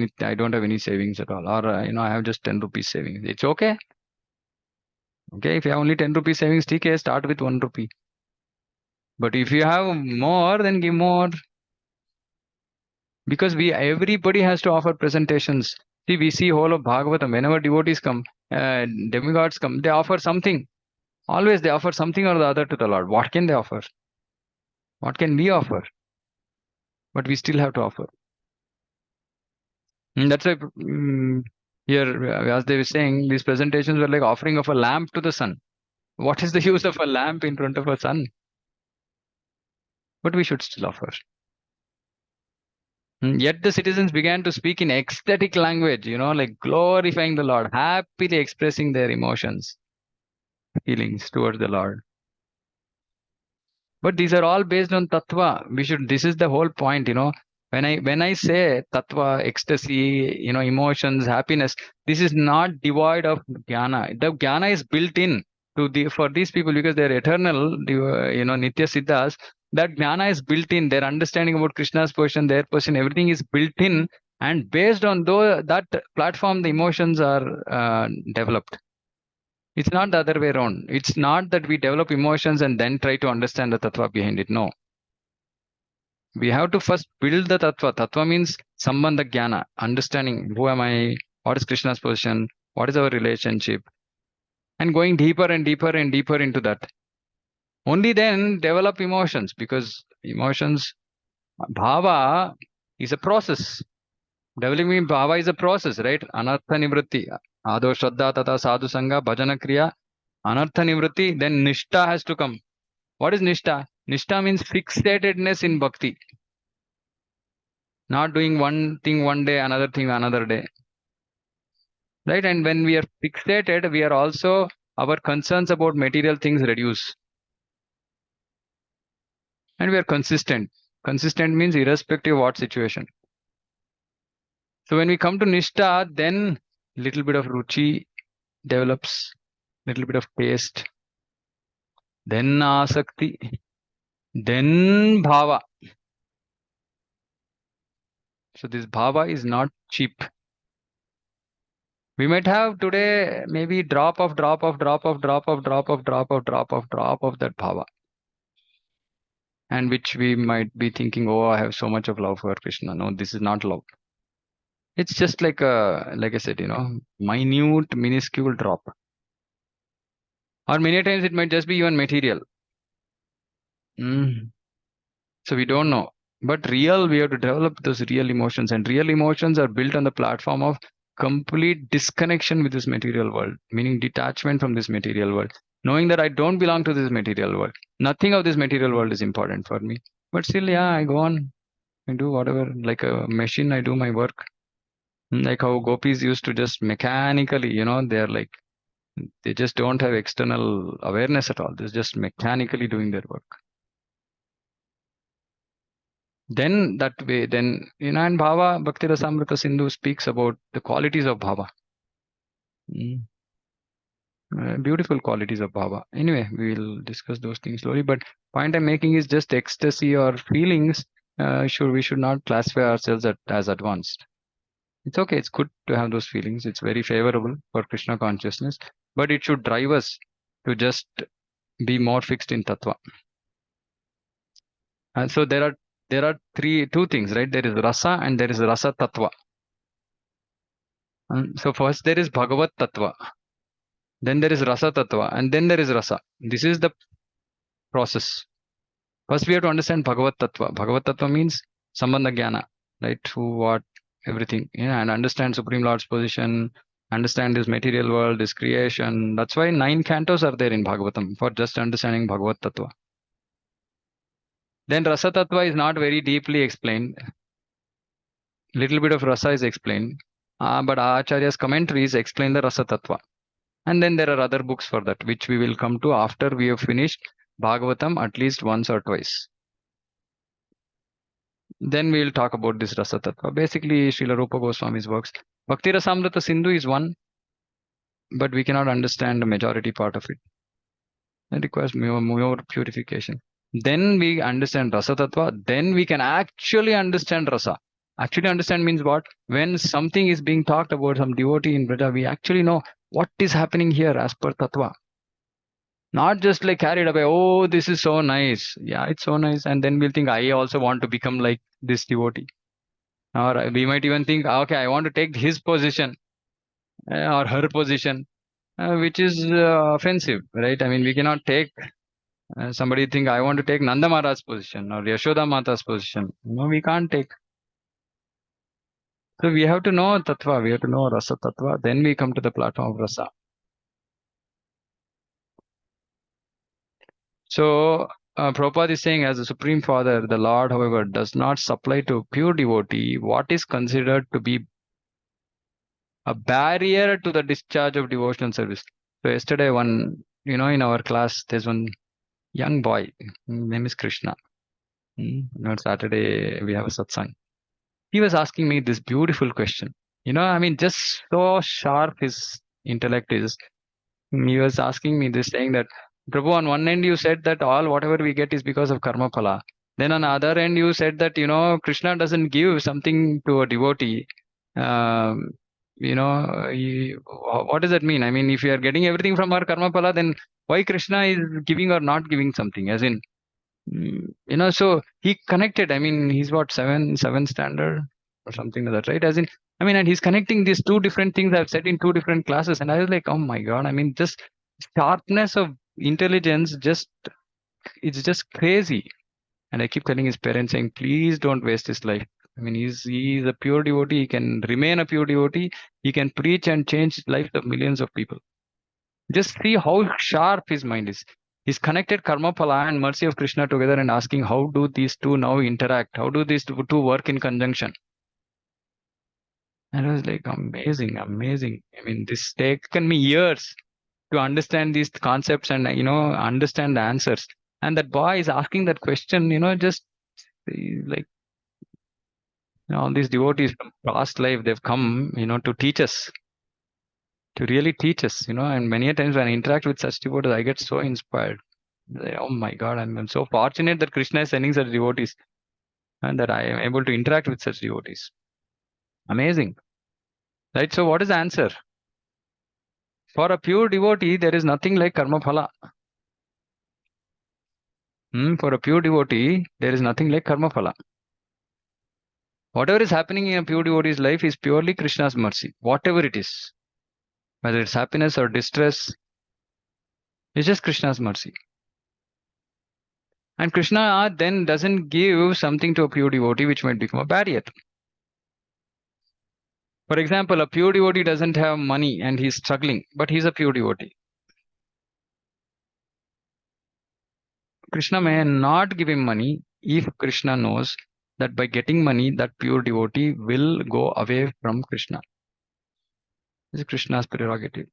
any savings at all. Or, I have just 10 rupees savings. It's okay. Okay. If you have only 10 rupees savings, TK, start with 1 rupee. But if you have more, then give more. Because everybody has to offer presentations. See, we see whole of Bhagavatam. Whenever devotees come, demigods come, they offer something. Always they offer something or the other to the Lord. What can they offer? What can we offer? But we still have to offer. And that's why here, as they were saying, these presentations were like offering of a lamp to the sun. What is the use of a lamp in front of a sun? But we should still offer. Yet the citizens began to speak in ecstatic language, like glorifying the Lord, happily expressing their emotions, feelings towards the Lord. But these are all based on tattva. This is the whole point, when I say tattva, ecstasy, emotions, happiness, this is not devoid of jnana. The jnana is built in for these people because they're eternal, nitya siddhas. That jnana is built in. Their understanding about Krishna's position, their position, everything is built in, and based on that platform, the emotions are developed. It's not the other way around. It's not that we develop emotions and then try to understand the tattva behind it. No. We have to first build the tattva. Tattva means sambandha jnana, understanding who am I, what is Krishna's position, what is our relationship, and going deeper and deeper and deeper into that. Only then develop emotions, because emotions, bhava is a process. Developing bhava is a process, right? Anartha nivritti, ado shraddha tata sadhu sangha, bhajana kriya, anartha nivritti, then nishta has to come. What is nishta? Nishta means fixatedness in bhakti. Not doing one thing one day, another thing another day. Right? And when we are fixated, we are also, our concerns about material things reduce. And we are consistent. Consistent means irrespective of what situation. So when we come to Nishta, then little bit of ruchi develops, little bit of taste, then asakti, then bhava. So this bhava is not cheap. We might have today maybe drop of that bhava. And which we might be thinking, oh, I have so much of love for Krishna. No, this is not love. It's just like I said, minute, minuscule drop. Or many times it might just be even material. So we don't know. But we have to develop those real emotions. And real emotions are built on the platform of complete disconnection with this material world, meaning detachment from this material world. Knowing that I don't belong to this material world. Nothing of this material world is important for me. But still, yeah, I go on. I do whatever, like a machine, I do my work. Like how gopis used to just mechanically, they're like, they just don't have external awareness at all. They're just mechanically doing their work. Then that way, and Bhava, Bhakti Rasamrita Sindhu speaks about the qualities of Bhava. Beautiful qualities of Bhava. Anyway, we will discuss those things slowly. But point I'm making is just ecstasy or feelings. We should not classify ourselves as advanced. It's okay. It's good to have those feelings. It's very favorable for Krishna consciousness. But it should drive us to just be more fixed in tattva. And so there are two things, right? There is rasa and there is rasa tattva. So first there is Bhagavat tattva, then there is rasa tattva, and then there is rasa. This is the process. First we have to understand Bhagavat tattva. Bhagavat tattva means sambandha jnana, right? Who, what, everything, and understand Supreme Lord's position, understand this material world, this creation. That's why 9 cantos are there in Bhagavatam, for just understanding Bhagavat tattva. Then rasa tattva is not very deeply explained. Little bit of rasa is explained. But Acharya's commentaries explain the Rasa Tattva. And then there are other books for that, which we will come to after we have finished Bhagavatam at least once or twice. Then we will talk about this Rasa Tattva. Basically, Srila Rupa Goswami's works. Bhakti Rasamrita Sindhu is one, but we cannot understand the majority part of it. It requires more purification. Then we understand Rasa Tattva. Then we can actually understand Rasa. Actually understand means what? When something is being talked about, some devotee in Braja, we actually know what is happening here as per Tattva. Not just like carried away, oh, this is so nice. Yeah, it's so nice. And then we'll think, I also want to become like this devotee. Or we might even think, okay, I want to take his position or her position, which is offensive, right? I mean, we cannot take somebody think, I want to take Nanda Maharaj's position or Yashoda Mata's position. No, we can't take. So we have to know Tattva, we have to know Rasa Tattva. Then we come to the platform of Rasa. So Prabhupada is saying, as a Supreme Father, the Lord, however, does not supply to pure devotee what is considered to be a barrier to the discharge of devotional service. So yesterday, in our class, there's one young boy. His name is Krishna. Saturday we have a satsang. He was asking me this beautiful question. I mean, just so sharp his intellect is. He was asking me this, saying that, Prabhu, on one end you said that whatever we get is because of karma phala. Then on the other end you said that, Krishna doesn't give something to a devotee. What does that mean? I mean, if you are getting everything from our karma phala, then why Krishna is giving or not giving something? As in, so he connected. I mean, he's what, seventh standard or something like that, right? As in, I mean, and he's connecting these two different things I've said in two different classes, and I was like, oh my god! I mean, just sharpness of intelligence, it's just crazy. And I keep telling his parents, saying, please don't waste his life. I mean, he's a pure devotee. He can remain a pure devotee. He can preach and change lives of millions of people. Just see how sharp his mind is. He's connected karma phala and mercy of Krishna together and asking, how do these two now interact? How do these two work in conjunction? And I was like, amazing. I mean, this taken me years to understand these concepts and, understand the answers. And that boy is asking that question, just like, all these devotees from past life, they've come, to teach us, to really teach us, and many a times when I interact with such devotees, I get so inspired. Oh my God, I'm so fortunate that Krishna is sending such devotees and that I am able to interact with such devotees. Amazing. Right? So what is the answer? For a pure devotee, there is nothing like karma phala. For a pure devotee, there is nothing like karma phala. Whatever is happening in a pure devotee's life is purely Krishna's mercy. Whatever it is, whether it's happiness or distress, it's just Krishna's mercy. And Krishna then doesn't give something to a pure devotee which might become a barrier. For example, a pure devotee doesn't have money and he's struggling, but he's a pure devotee. Krishna may not give him money if Krishna knows that by getting money, that pure devotee will go away from Krishna. This is Krishna's prerogative.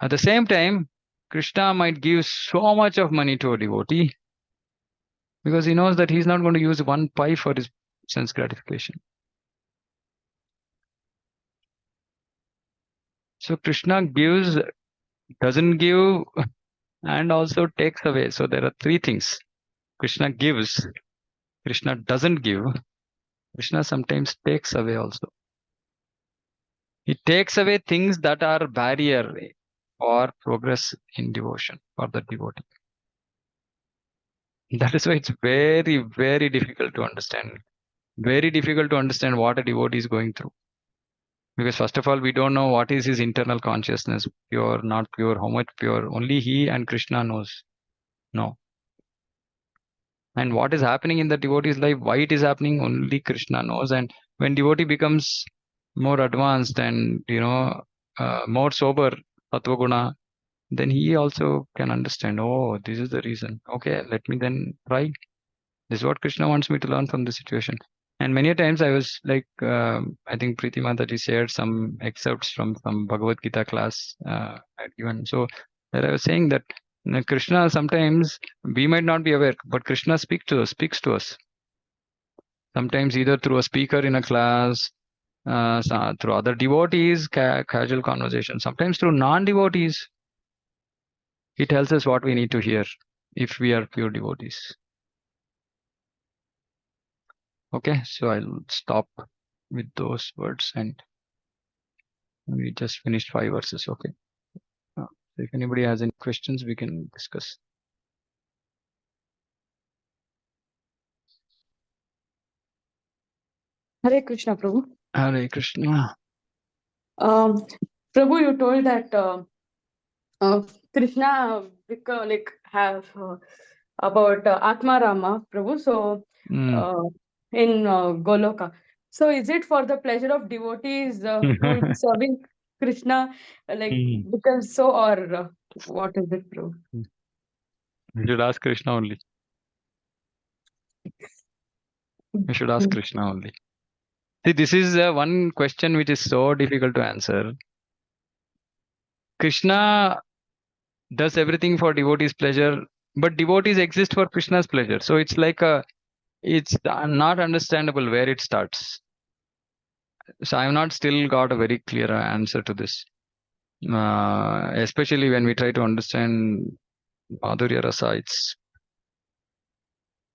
At the same time, Krishna might give so much of money to a devotee because he knows that he's not going to use one pie for his sense gratification. So Krishna gives, doesn't give, and also takes away. So there are three things. Krishna gives, Krishna doesn't give, Krishna sometimes takes away also. He takes away things that are barrier for progress in devotion for the devotee. That is why it's very, very difficult to understand. Very difficult to understand what a devotee is going through. Because first of all, we don't know what is his internal consciousness, pure, not pure, how much pure. Only he and Krishna knows. No. And what is happening in the devotee's life, why it is happening, only Krishna knows. And when devotee becomes more advanced and, more sober, Tattva Guna, then he also can understand, oh, this is the reason. Okay, let me then try. This is what Krishna wants me to learn from this situation. And many a times I was like, I think Preeti Mataji shared some excerpts from some Bhagavad Gita class I'd given. So that I was saying that Krishna, sometimes we might not be aware, but Krishna speaks to us. Sometimes either through a speaker in a class, through other devotees, casual conversation. Sometimes through non-devotees, he tells us what we need to hear if we are pure devotees. Okay, so I'll stop with those words, and we just finished 5 verses. Okay. So if anybody has any questions, we can discuss. Hare Krishna, Prabhu. Hare Krishna. Prabhu, you told that Krishna have about Atma Rama, Prabhu. So in Goloka. So is it for the pleasure of devotees who will be serving Krishna, because so, or what is it, Prabhu? You should ask Krishna only. You should ask Krishna only. See, this is one question which is so difficult to answer. Krishna does everything for devotees' pleasure, but devotees exist for Krishna's pleasure. So it's like it's not understandable where it starts. So I have not still got a very clear answer to this. Especially when we try to understand Madhurya Rasa, it's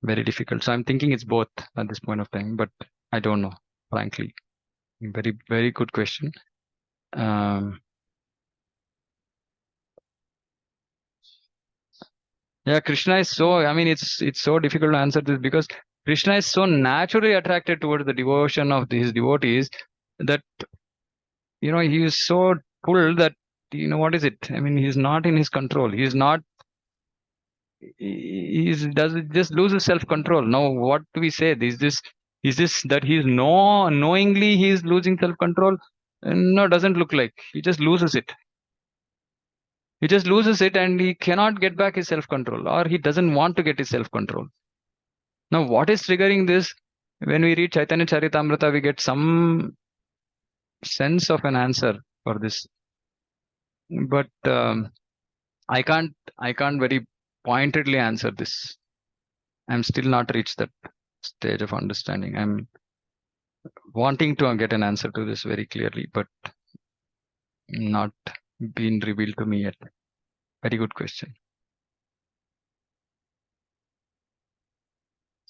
very difficult. So I'm thinking it's both at this point of time, but I don't know, frankly. Very, very good question. Yeah, Krishna is so, I mean, it's so difficult to answer this because Krishna is so naturally attracted towards the devotion of his devotees that, he is so pulled that, what is it? I mean, he's not in his control. He's not, does it just loses self-control. Now, what do we say? Is this that he's knowingly he's losing self-control? No, doesn't look like. He just loses it. He just loses it and he cannot get back his self-control, or he doesn't want to get his self-control. Now, what is triggering this? When we read Chaitanya Charitamrita, we get some sense of an answer for this. But I can't very pointedly answer this. I'm still not reached that stage of understanding. I'm wanting to get an answer to this very clearly, but not been revealed to me yet. Very good question.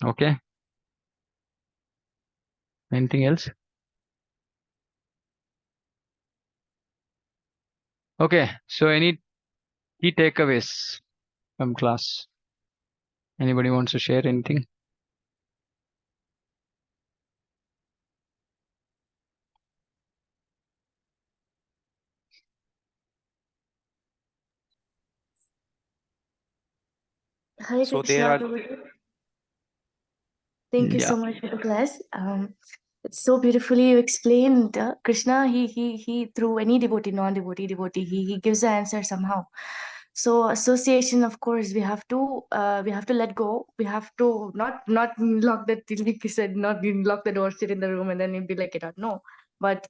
Okay. Anything else? Okay. So any key takeaways from class? Anybody wants to share anything? Hare So Krishna, there are Prabhuji. Thank you Yeah. so much for the class. It's so beautifully you explained. Krishna, he through any devotee, non-devotee, devotee, he gives the answer somehow. So association, of course, we have to let go. We have to not lock the, like you said, not lock the door, sit in the room, and then you'd be like, no. But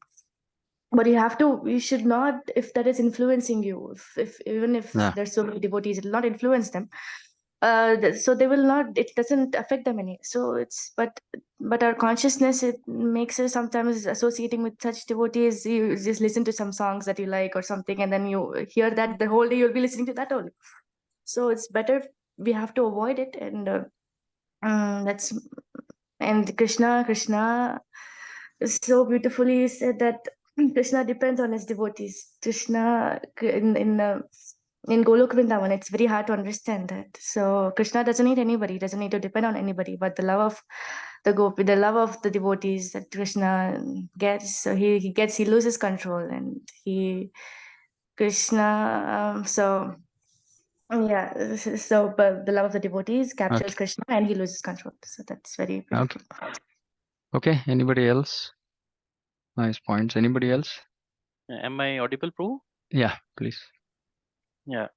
you should not, if that is influencing you, if even if Yeah. there's so many devotees, it will not influence them. So they will not, it doesn't affect them any. So but our consciousness, it makes us sometimes associating with such devotees. You just listen to some songs that you like or something, and then you hear that the whole day you'll be listening to that only. So it's better, we have to avoid it. And Krishna so beautifully said that Krishna depends on his devotees. Krishna in Golok Vrindavan, it's very hard to understand that. So Krishna doesn't need anybody, doesn't need to depend on anybody, but the love of the gopi, the love of the devotees that Krishna gets, so he loses control, and but the love of the devotees captures Okay. Krishna and he loses control. So that's very beautiful. Okay. Anybody else? Nice points. Anybody else? Am I audible, Prabhu? Yeah, please. Yeah.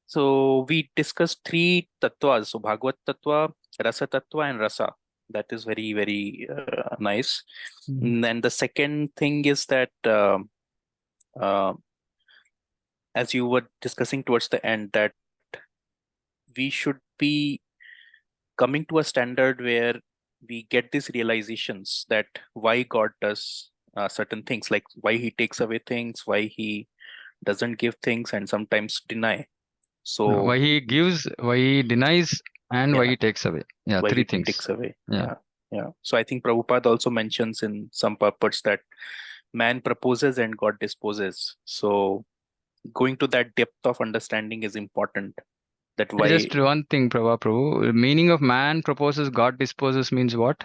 So we discussed 3 tattvas. So Bhagavat Tattva, Rasa Tattva, and Rasa. That is very, very nice. Mhm. And then the second thing is that uh, as you were discussing towards the end, that we should be coming to a standard where we get these realizations that why God does certain things, like why he takes away things, why he doesn't give things, and sometimes deny. So Why he gives, why he denies, and why yeah, he takes away. Yeah, why three he things. takes away. Yeah. Yeah. So I think Prabhupada also mentions in some purports that man proposes and God disposes. So going to that depth of understanding is important. That why Just one thing, Prabhu. Meaning of man proposes, God disposes means what?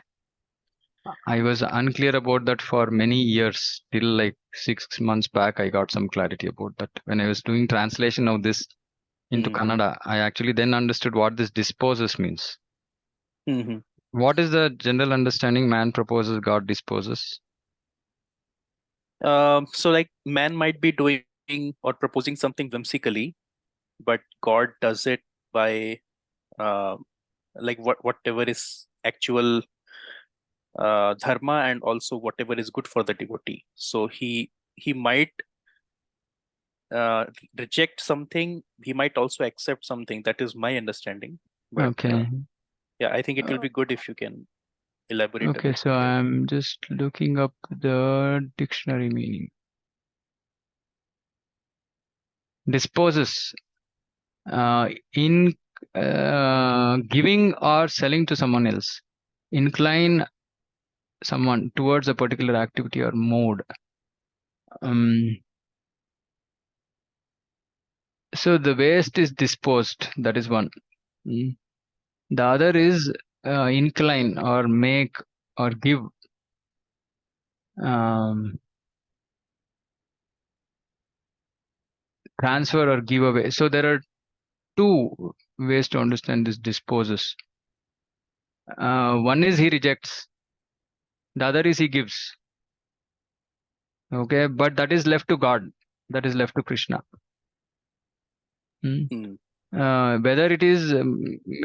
I was unclear about that for many years. Till like 6 months back, I got some clarity about that. When I was doing translation of this into Kannada, I actually then understood what this disposes means. Mhm. What is the general understanding? Man proposes, God disposes. So like man might be doing or proposing something whimsically, but God does it by uh, like whatever is actual dharma, and also whatever is good for the devotee. So he might reject something, he might also accept something. That is my understanding. But Okay. yeah, I think it will be good if you can elaborate a Okay, bit so there. I'm just looking up the dictionary meaning. Disposes. In giving or selling to someone else. Incline someone towards a particular activity or mode. So the waste is disposed. That is one. Mm. The other is incline or make or give. Transfer or give away. So there are two ways to understand this disposes. One is he rejects. The other is he gives. Okay, but that is left to God. That is left to Krishna. Whether it is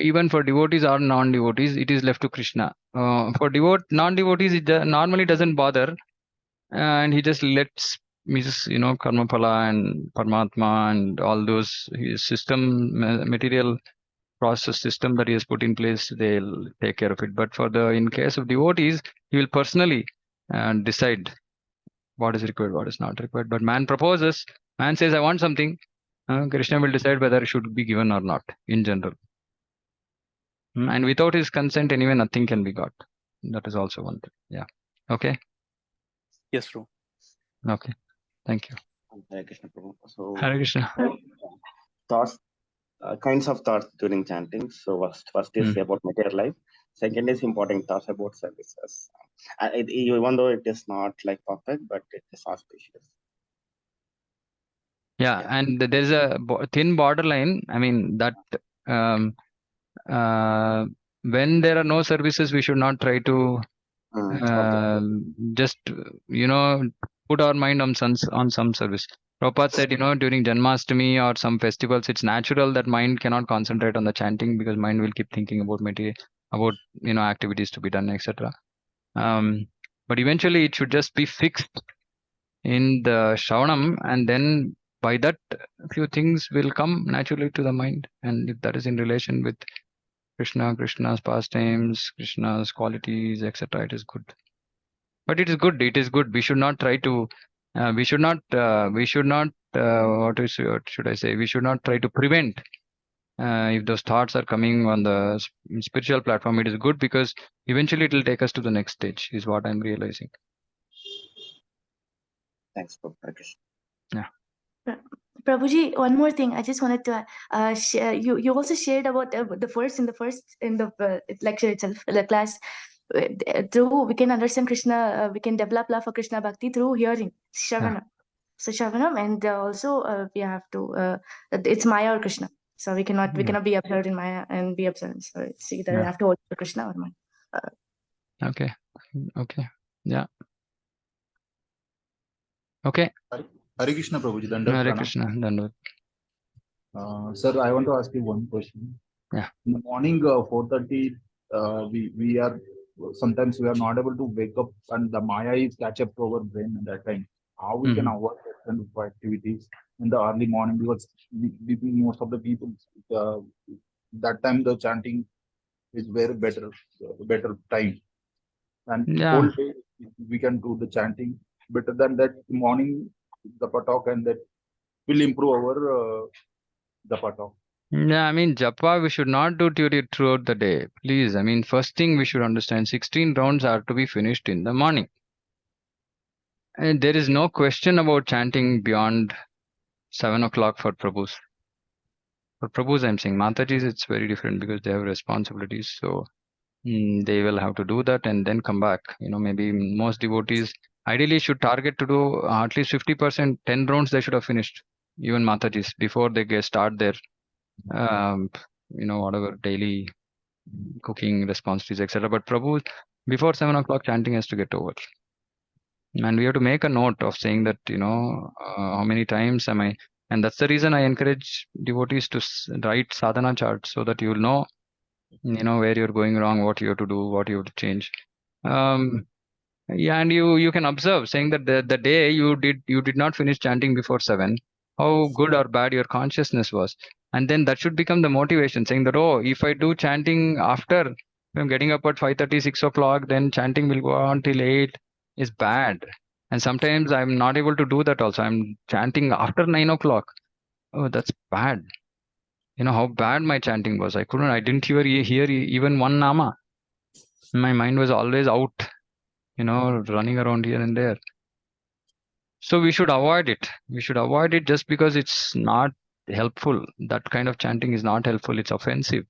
even for devotees or non-devotees, it is left to Krishna. For non-devotees, it normally doesn't bother, and he just lets his, karma phala and Paramatma and all those his system, material process system that he has put in place, they'll take care of it. But in case of devotees, he will personally decide what is required, what is not required. But man proposes, man says, I want something. Krishna will decide whether it should be given or not in general. And without his consent, anyway, nothing can be got. That is also one thing. Yeah. Okay. Yes, true. Okay. Thank you. Hare Krishna Prabhu. So Hare Krishna. thoughts, kinds of thoughts during chanting. So first is about material life. Second is important thoughts about services. Even though it is not like perfect, but it is auspicious. Yeah, and there's a thin borderline. I mean that um, when there are no services, we should not try to Okay. just put our mind on some service. Prabhupada said, during Janmashtami or some festivals, it's natural that mind cannot concentrate on the chanting because mind will keep thinking about material, about activities to be done, etc. But eventually, it should just be fixed in the Shravanam, and then by that, a few things will come naturally to the mind, and if that is in relation with Krishna, Krishna's pastimes, Krishna's qualities, etc., it is good. But it is good. It is good. We should not try to. We should not. What should I say? We should not try to prevent. If those thoughts are coming on the spiritual platform, it is good because eventually it will take us to the next stage. Is what I'm realizing. Thanks, Prabhu. Yeah. Prabhuji, one more thing. I just wanted to share. You also shared about the lecture itself, the class. Through we can understand Krishna, we can develop love for Krishna bhakti through hearing Shravana. So Shravanam, and also we have to. It's Maya or Krishna. So we cannot be observed in Maya and be observed. So it's either we have to hold to Krishna or Maya. Okay. Yeah. Okay. Hare Krishna Prabhuji. Hare Krishna. Dandavad. Sir, I want to ask you one question. Yeah. In the morning, 4:30, we are sometimes we are not able to wake up and the Maya is catch up to our brain at that time. How we can avoid that kind of activities in the early morning, because most of the people, uh, that time the chanting is very better time. And Yeah. whole day we can do the chanting better than that morning, the patok, and that will improve our the patok. Yeah, I mean, japa we should not do throughout the day. Please, I mean, first thing we should understand 16 rounds are to be finished in the morning. And there is no question about chanting beyond 7 o'clock for Prabhus. For Prabhus, I'm saying Mataji's, it's very different because they have responsibilities. So they will have to do that and then come back. Maybe most devotees ideally should target to do at least 50%, 10 rounds they should have finished, even Mataji's, before they start their, whatever daily cooking responsibilities, etc. But Prabhu, before 7 o'clock, chanting has to get over. And we have to make a note of saying that, how many times am I, and that's the reason I encourage devotees to write sadhana charts so that you'll know, where you're going wrong, what you have to do, what you have to change. Yeah, and you can observe saying that the day you did not finish chanting before 7, how good or bad your consciousness was. And then that should become the motivation, saying that, oh, if I do chanting after I'm getting up at 5:30, 6 o'clock, then chanting will go on till 8 is bad. And sometimes I'm not able to do that also. I'm chanting after 9 o'clock. Oh, that's bad. How bad my chanting was. I didn't hear even one nama. My mind was always out, running around here and there. So we should avoid it. We should avoid it just because it's not helpful. That kind of chanting is not helpful. It's offensive.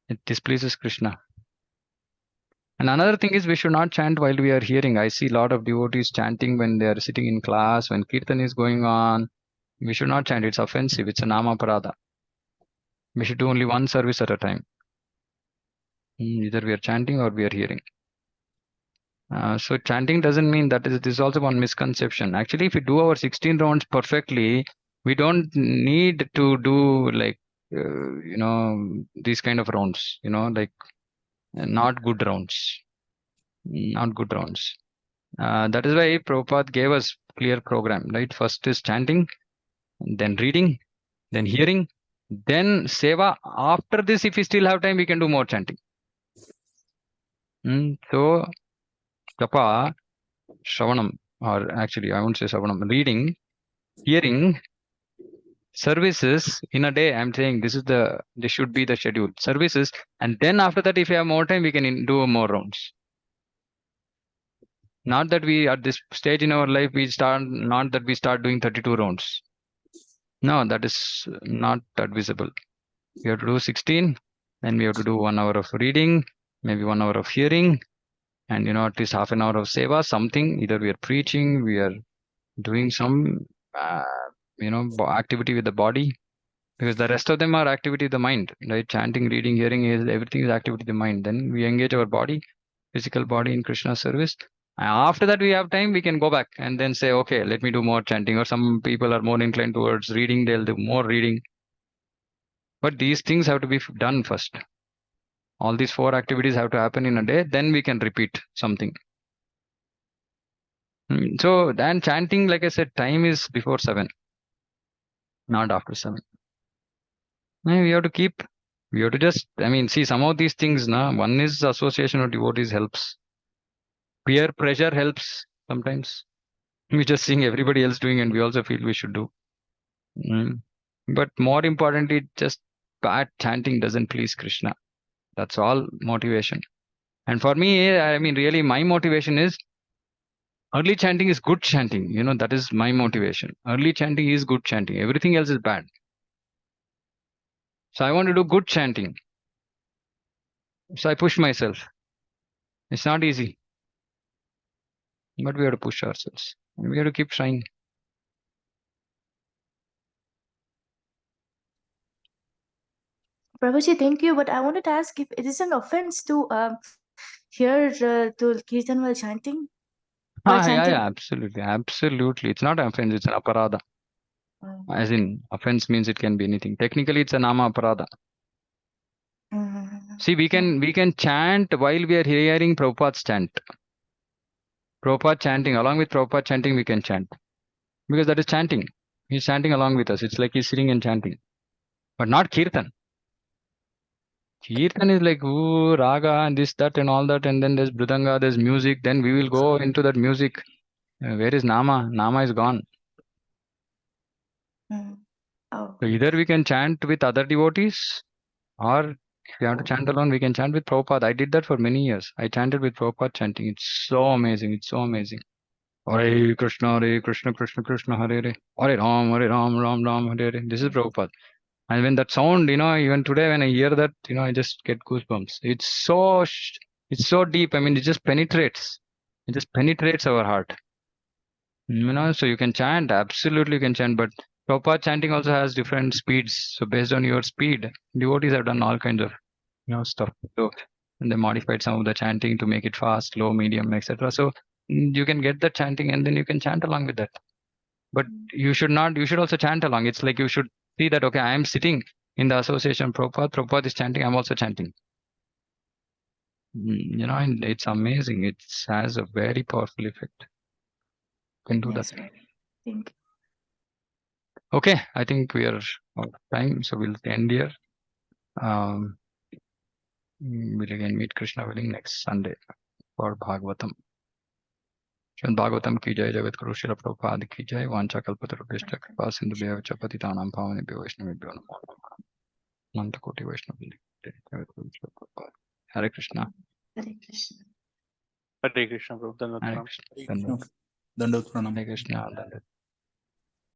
It displeases Krishna. And another thing is we should not chant while we are hearing. I see a lot of devotees chanting when they are sitting in class, when kirtan is going on. We should not chant. It's offensive. It's a nama parada. We should do only one service at a time. Either we are chanting or we are hearing. So chanting doesn't mean that this is also one misconception. Actually, if we do our 16 rounds perfectly, we don't need to do like, these kind of rounds, like not good rounds, not good rounds. That is why Prabhupada gave us clear program, right? First is chanting, then reading, then hearing, then seva. After this, if we still have time, we can do more chanting. So, japa, Shravanam, or actually, I won't say Shravanam, reading, hearing, services in a day. I'm saying this should be the schedule. Services, and then after that, if you have more time, we can do more rounds. Not that we at this stage in our life we start doing 32 rounds. No, that is not advisable. We have to do 16, then we have to do 1 hour of reading, maybe 1 hour of hearing, and at least half an hour of seva, something. Either we are preaching, we are doing some activity with the body, because the rest of them are activity of the mind, right? Chanting, reading, hearing, is everything is activity of the mind. Then we engage our body, physical body, in Krishna's service. After that we have time, we can go back and then say, okay, let me do more chanting. Or some people are more inclined towards reading, they'll do more reading. But these things have to be done first. All these 4 activities have to happen in a day, then we can repeat something. So then chanting, like I said, time is before 7, not after 7. We have to just, see some of these things. One is association of devotees helps. Peer pressure helps sometimes. We just seeing everybody else doing and we also feel we should do. But more importantly, just bad chanting doesn't please Krishna. That's all motivation. And for me, really my motivation is early chanting is good chanting. That is my motivation. Early chanting is good chanting. Everything else is bad. So I want to do good chanting. So I push myself. It's not easy, but we have to push ourselves. And we have to keep trying. Prabhuji, thank you. But I wanted to ask if it is an offense to hear to kirtan while chanting. Yeah, absolutely. Absolutely. It's not an offense, it's an aparada. As in, offense means it can be anything. Technically, it's a nama aparada. See, we can chant while we are hearing Prabhupada's chant. Prabhupada chanting, along with Prabhupada chanting, we can chant. Because that is chanting. He's chanting along with us. It's like he's sitting and chanting. But not Kirtan. Kirtan is like, ooh, raga and this, that, and all that. And then there's Bridanga, there's music. Then we will go into that music. Where is Nama? Nama is gone. Oh, So either we can chant with other devotees, or if we have to chant alone, we can chant with Prabhupada. I did that for many years. I chanted with Prabhupada chanting. It's so amazing. It's so amazing. Hare Krishna, Krishna, Krishna, Hare Hare. Hare Ram, Ram, Ram, Hare Hare. This is Prabhupada. And when that sound, even today when I hear that, I just get goosebumps. It's so deep. I mean, it just penetrates. It just penetrates our heart. So you can chant, absolutely you can chant, but Prabhupada chanting also has different speeds. So based on your speed, devotees have done all kinds of stuff. So and they modified some of the chanting to make it fast, low, medium, etc. So you can get the chanting and then you can chant along with that. But you should also chant along. It's like you should see that, okay, I am sitting in the association Prabhupada is chanting, I'm also chanting. And it's amazing. It has a very powerful effect. You can do yes, that. thank you. Okay, I think we are out of time, so we'll end here. We'll again meet Krishna willing next Sunday for Bhagavatam. Srimad Bhagavatam ki jai, Jagat Guru Srila Prabhupada ki jai, Vancha Kalpatarubhishta Kripa Sindhu Bhyo Patitanam Pavanebhyo Vaishnavibhyo Namo Namaha. Nanta Koti Vaishnavi. Jagat Guru Srila Prabhupada. Hare Krishna. Hare Krishna. Hare Krishna, Prabhu. Hare Dandavat. Krishna. Dandavut Pranam. Hare Krishna. Dandavat.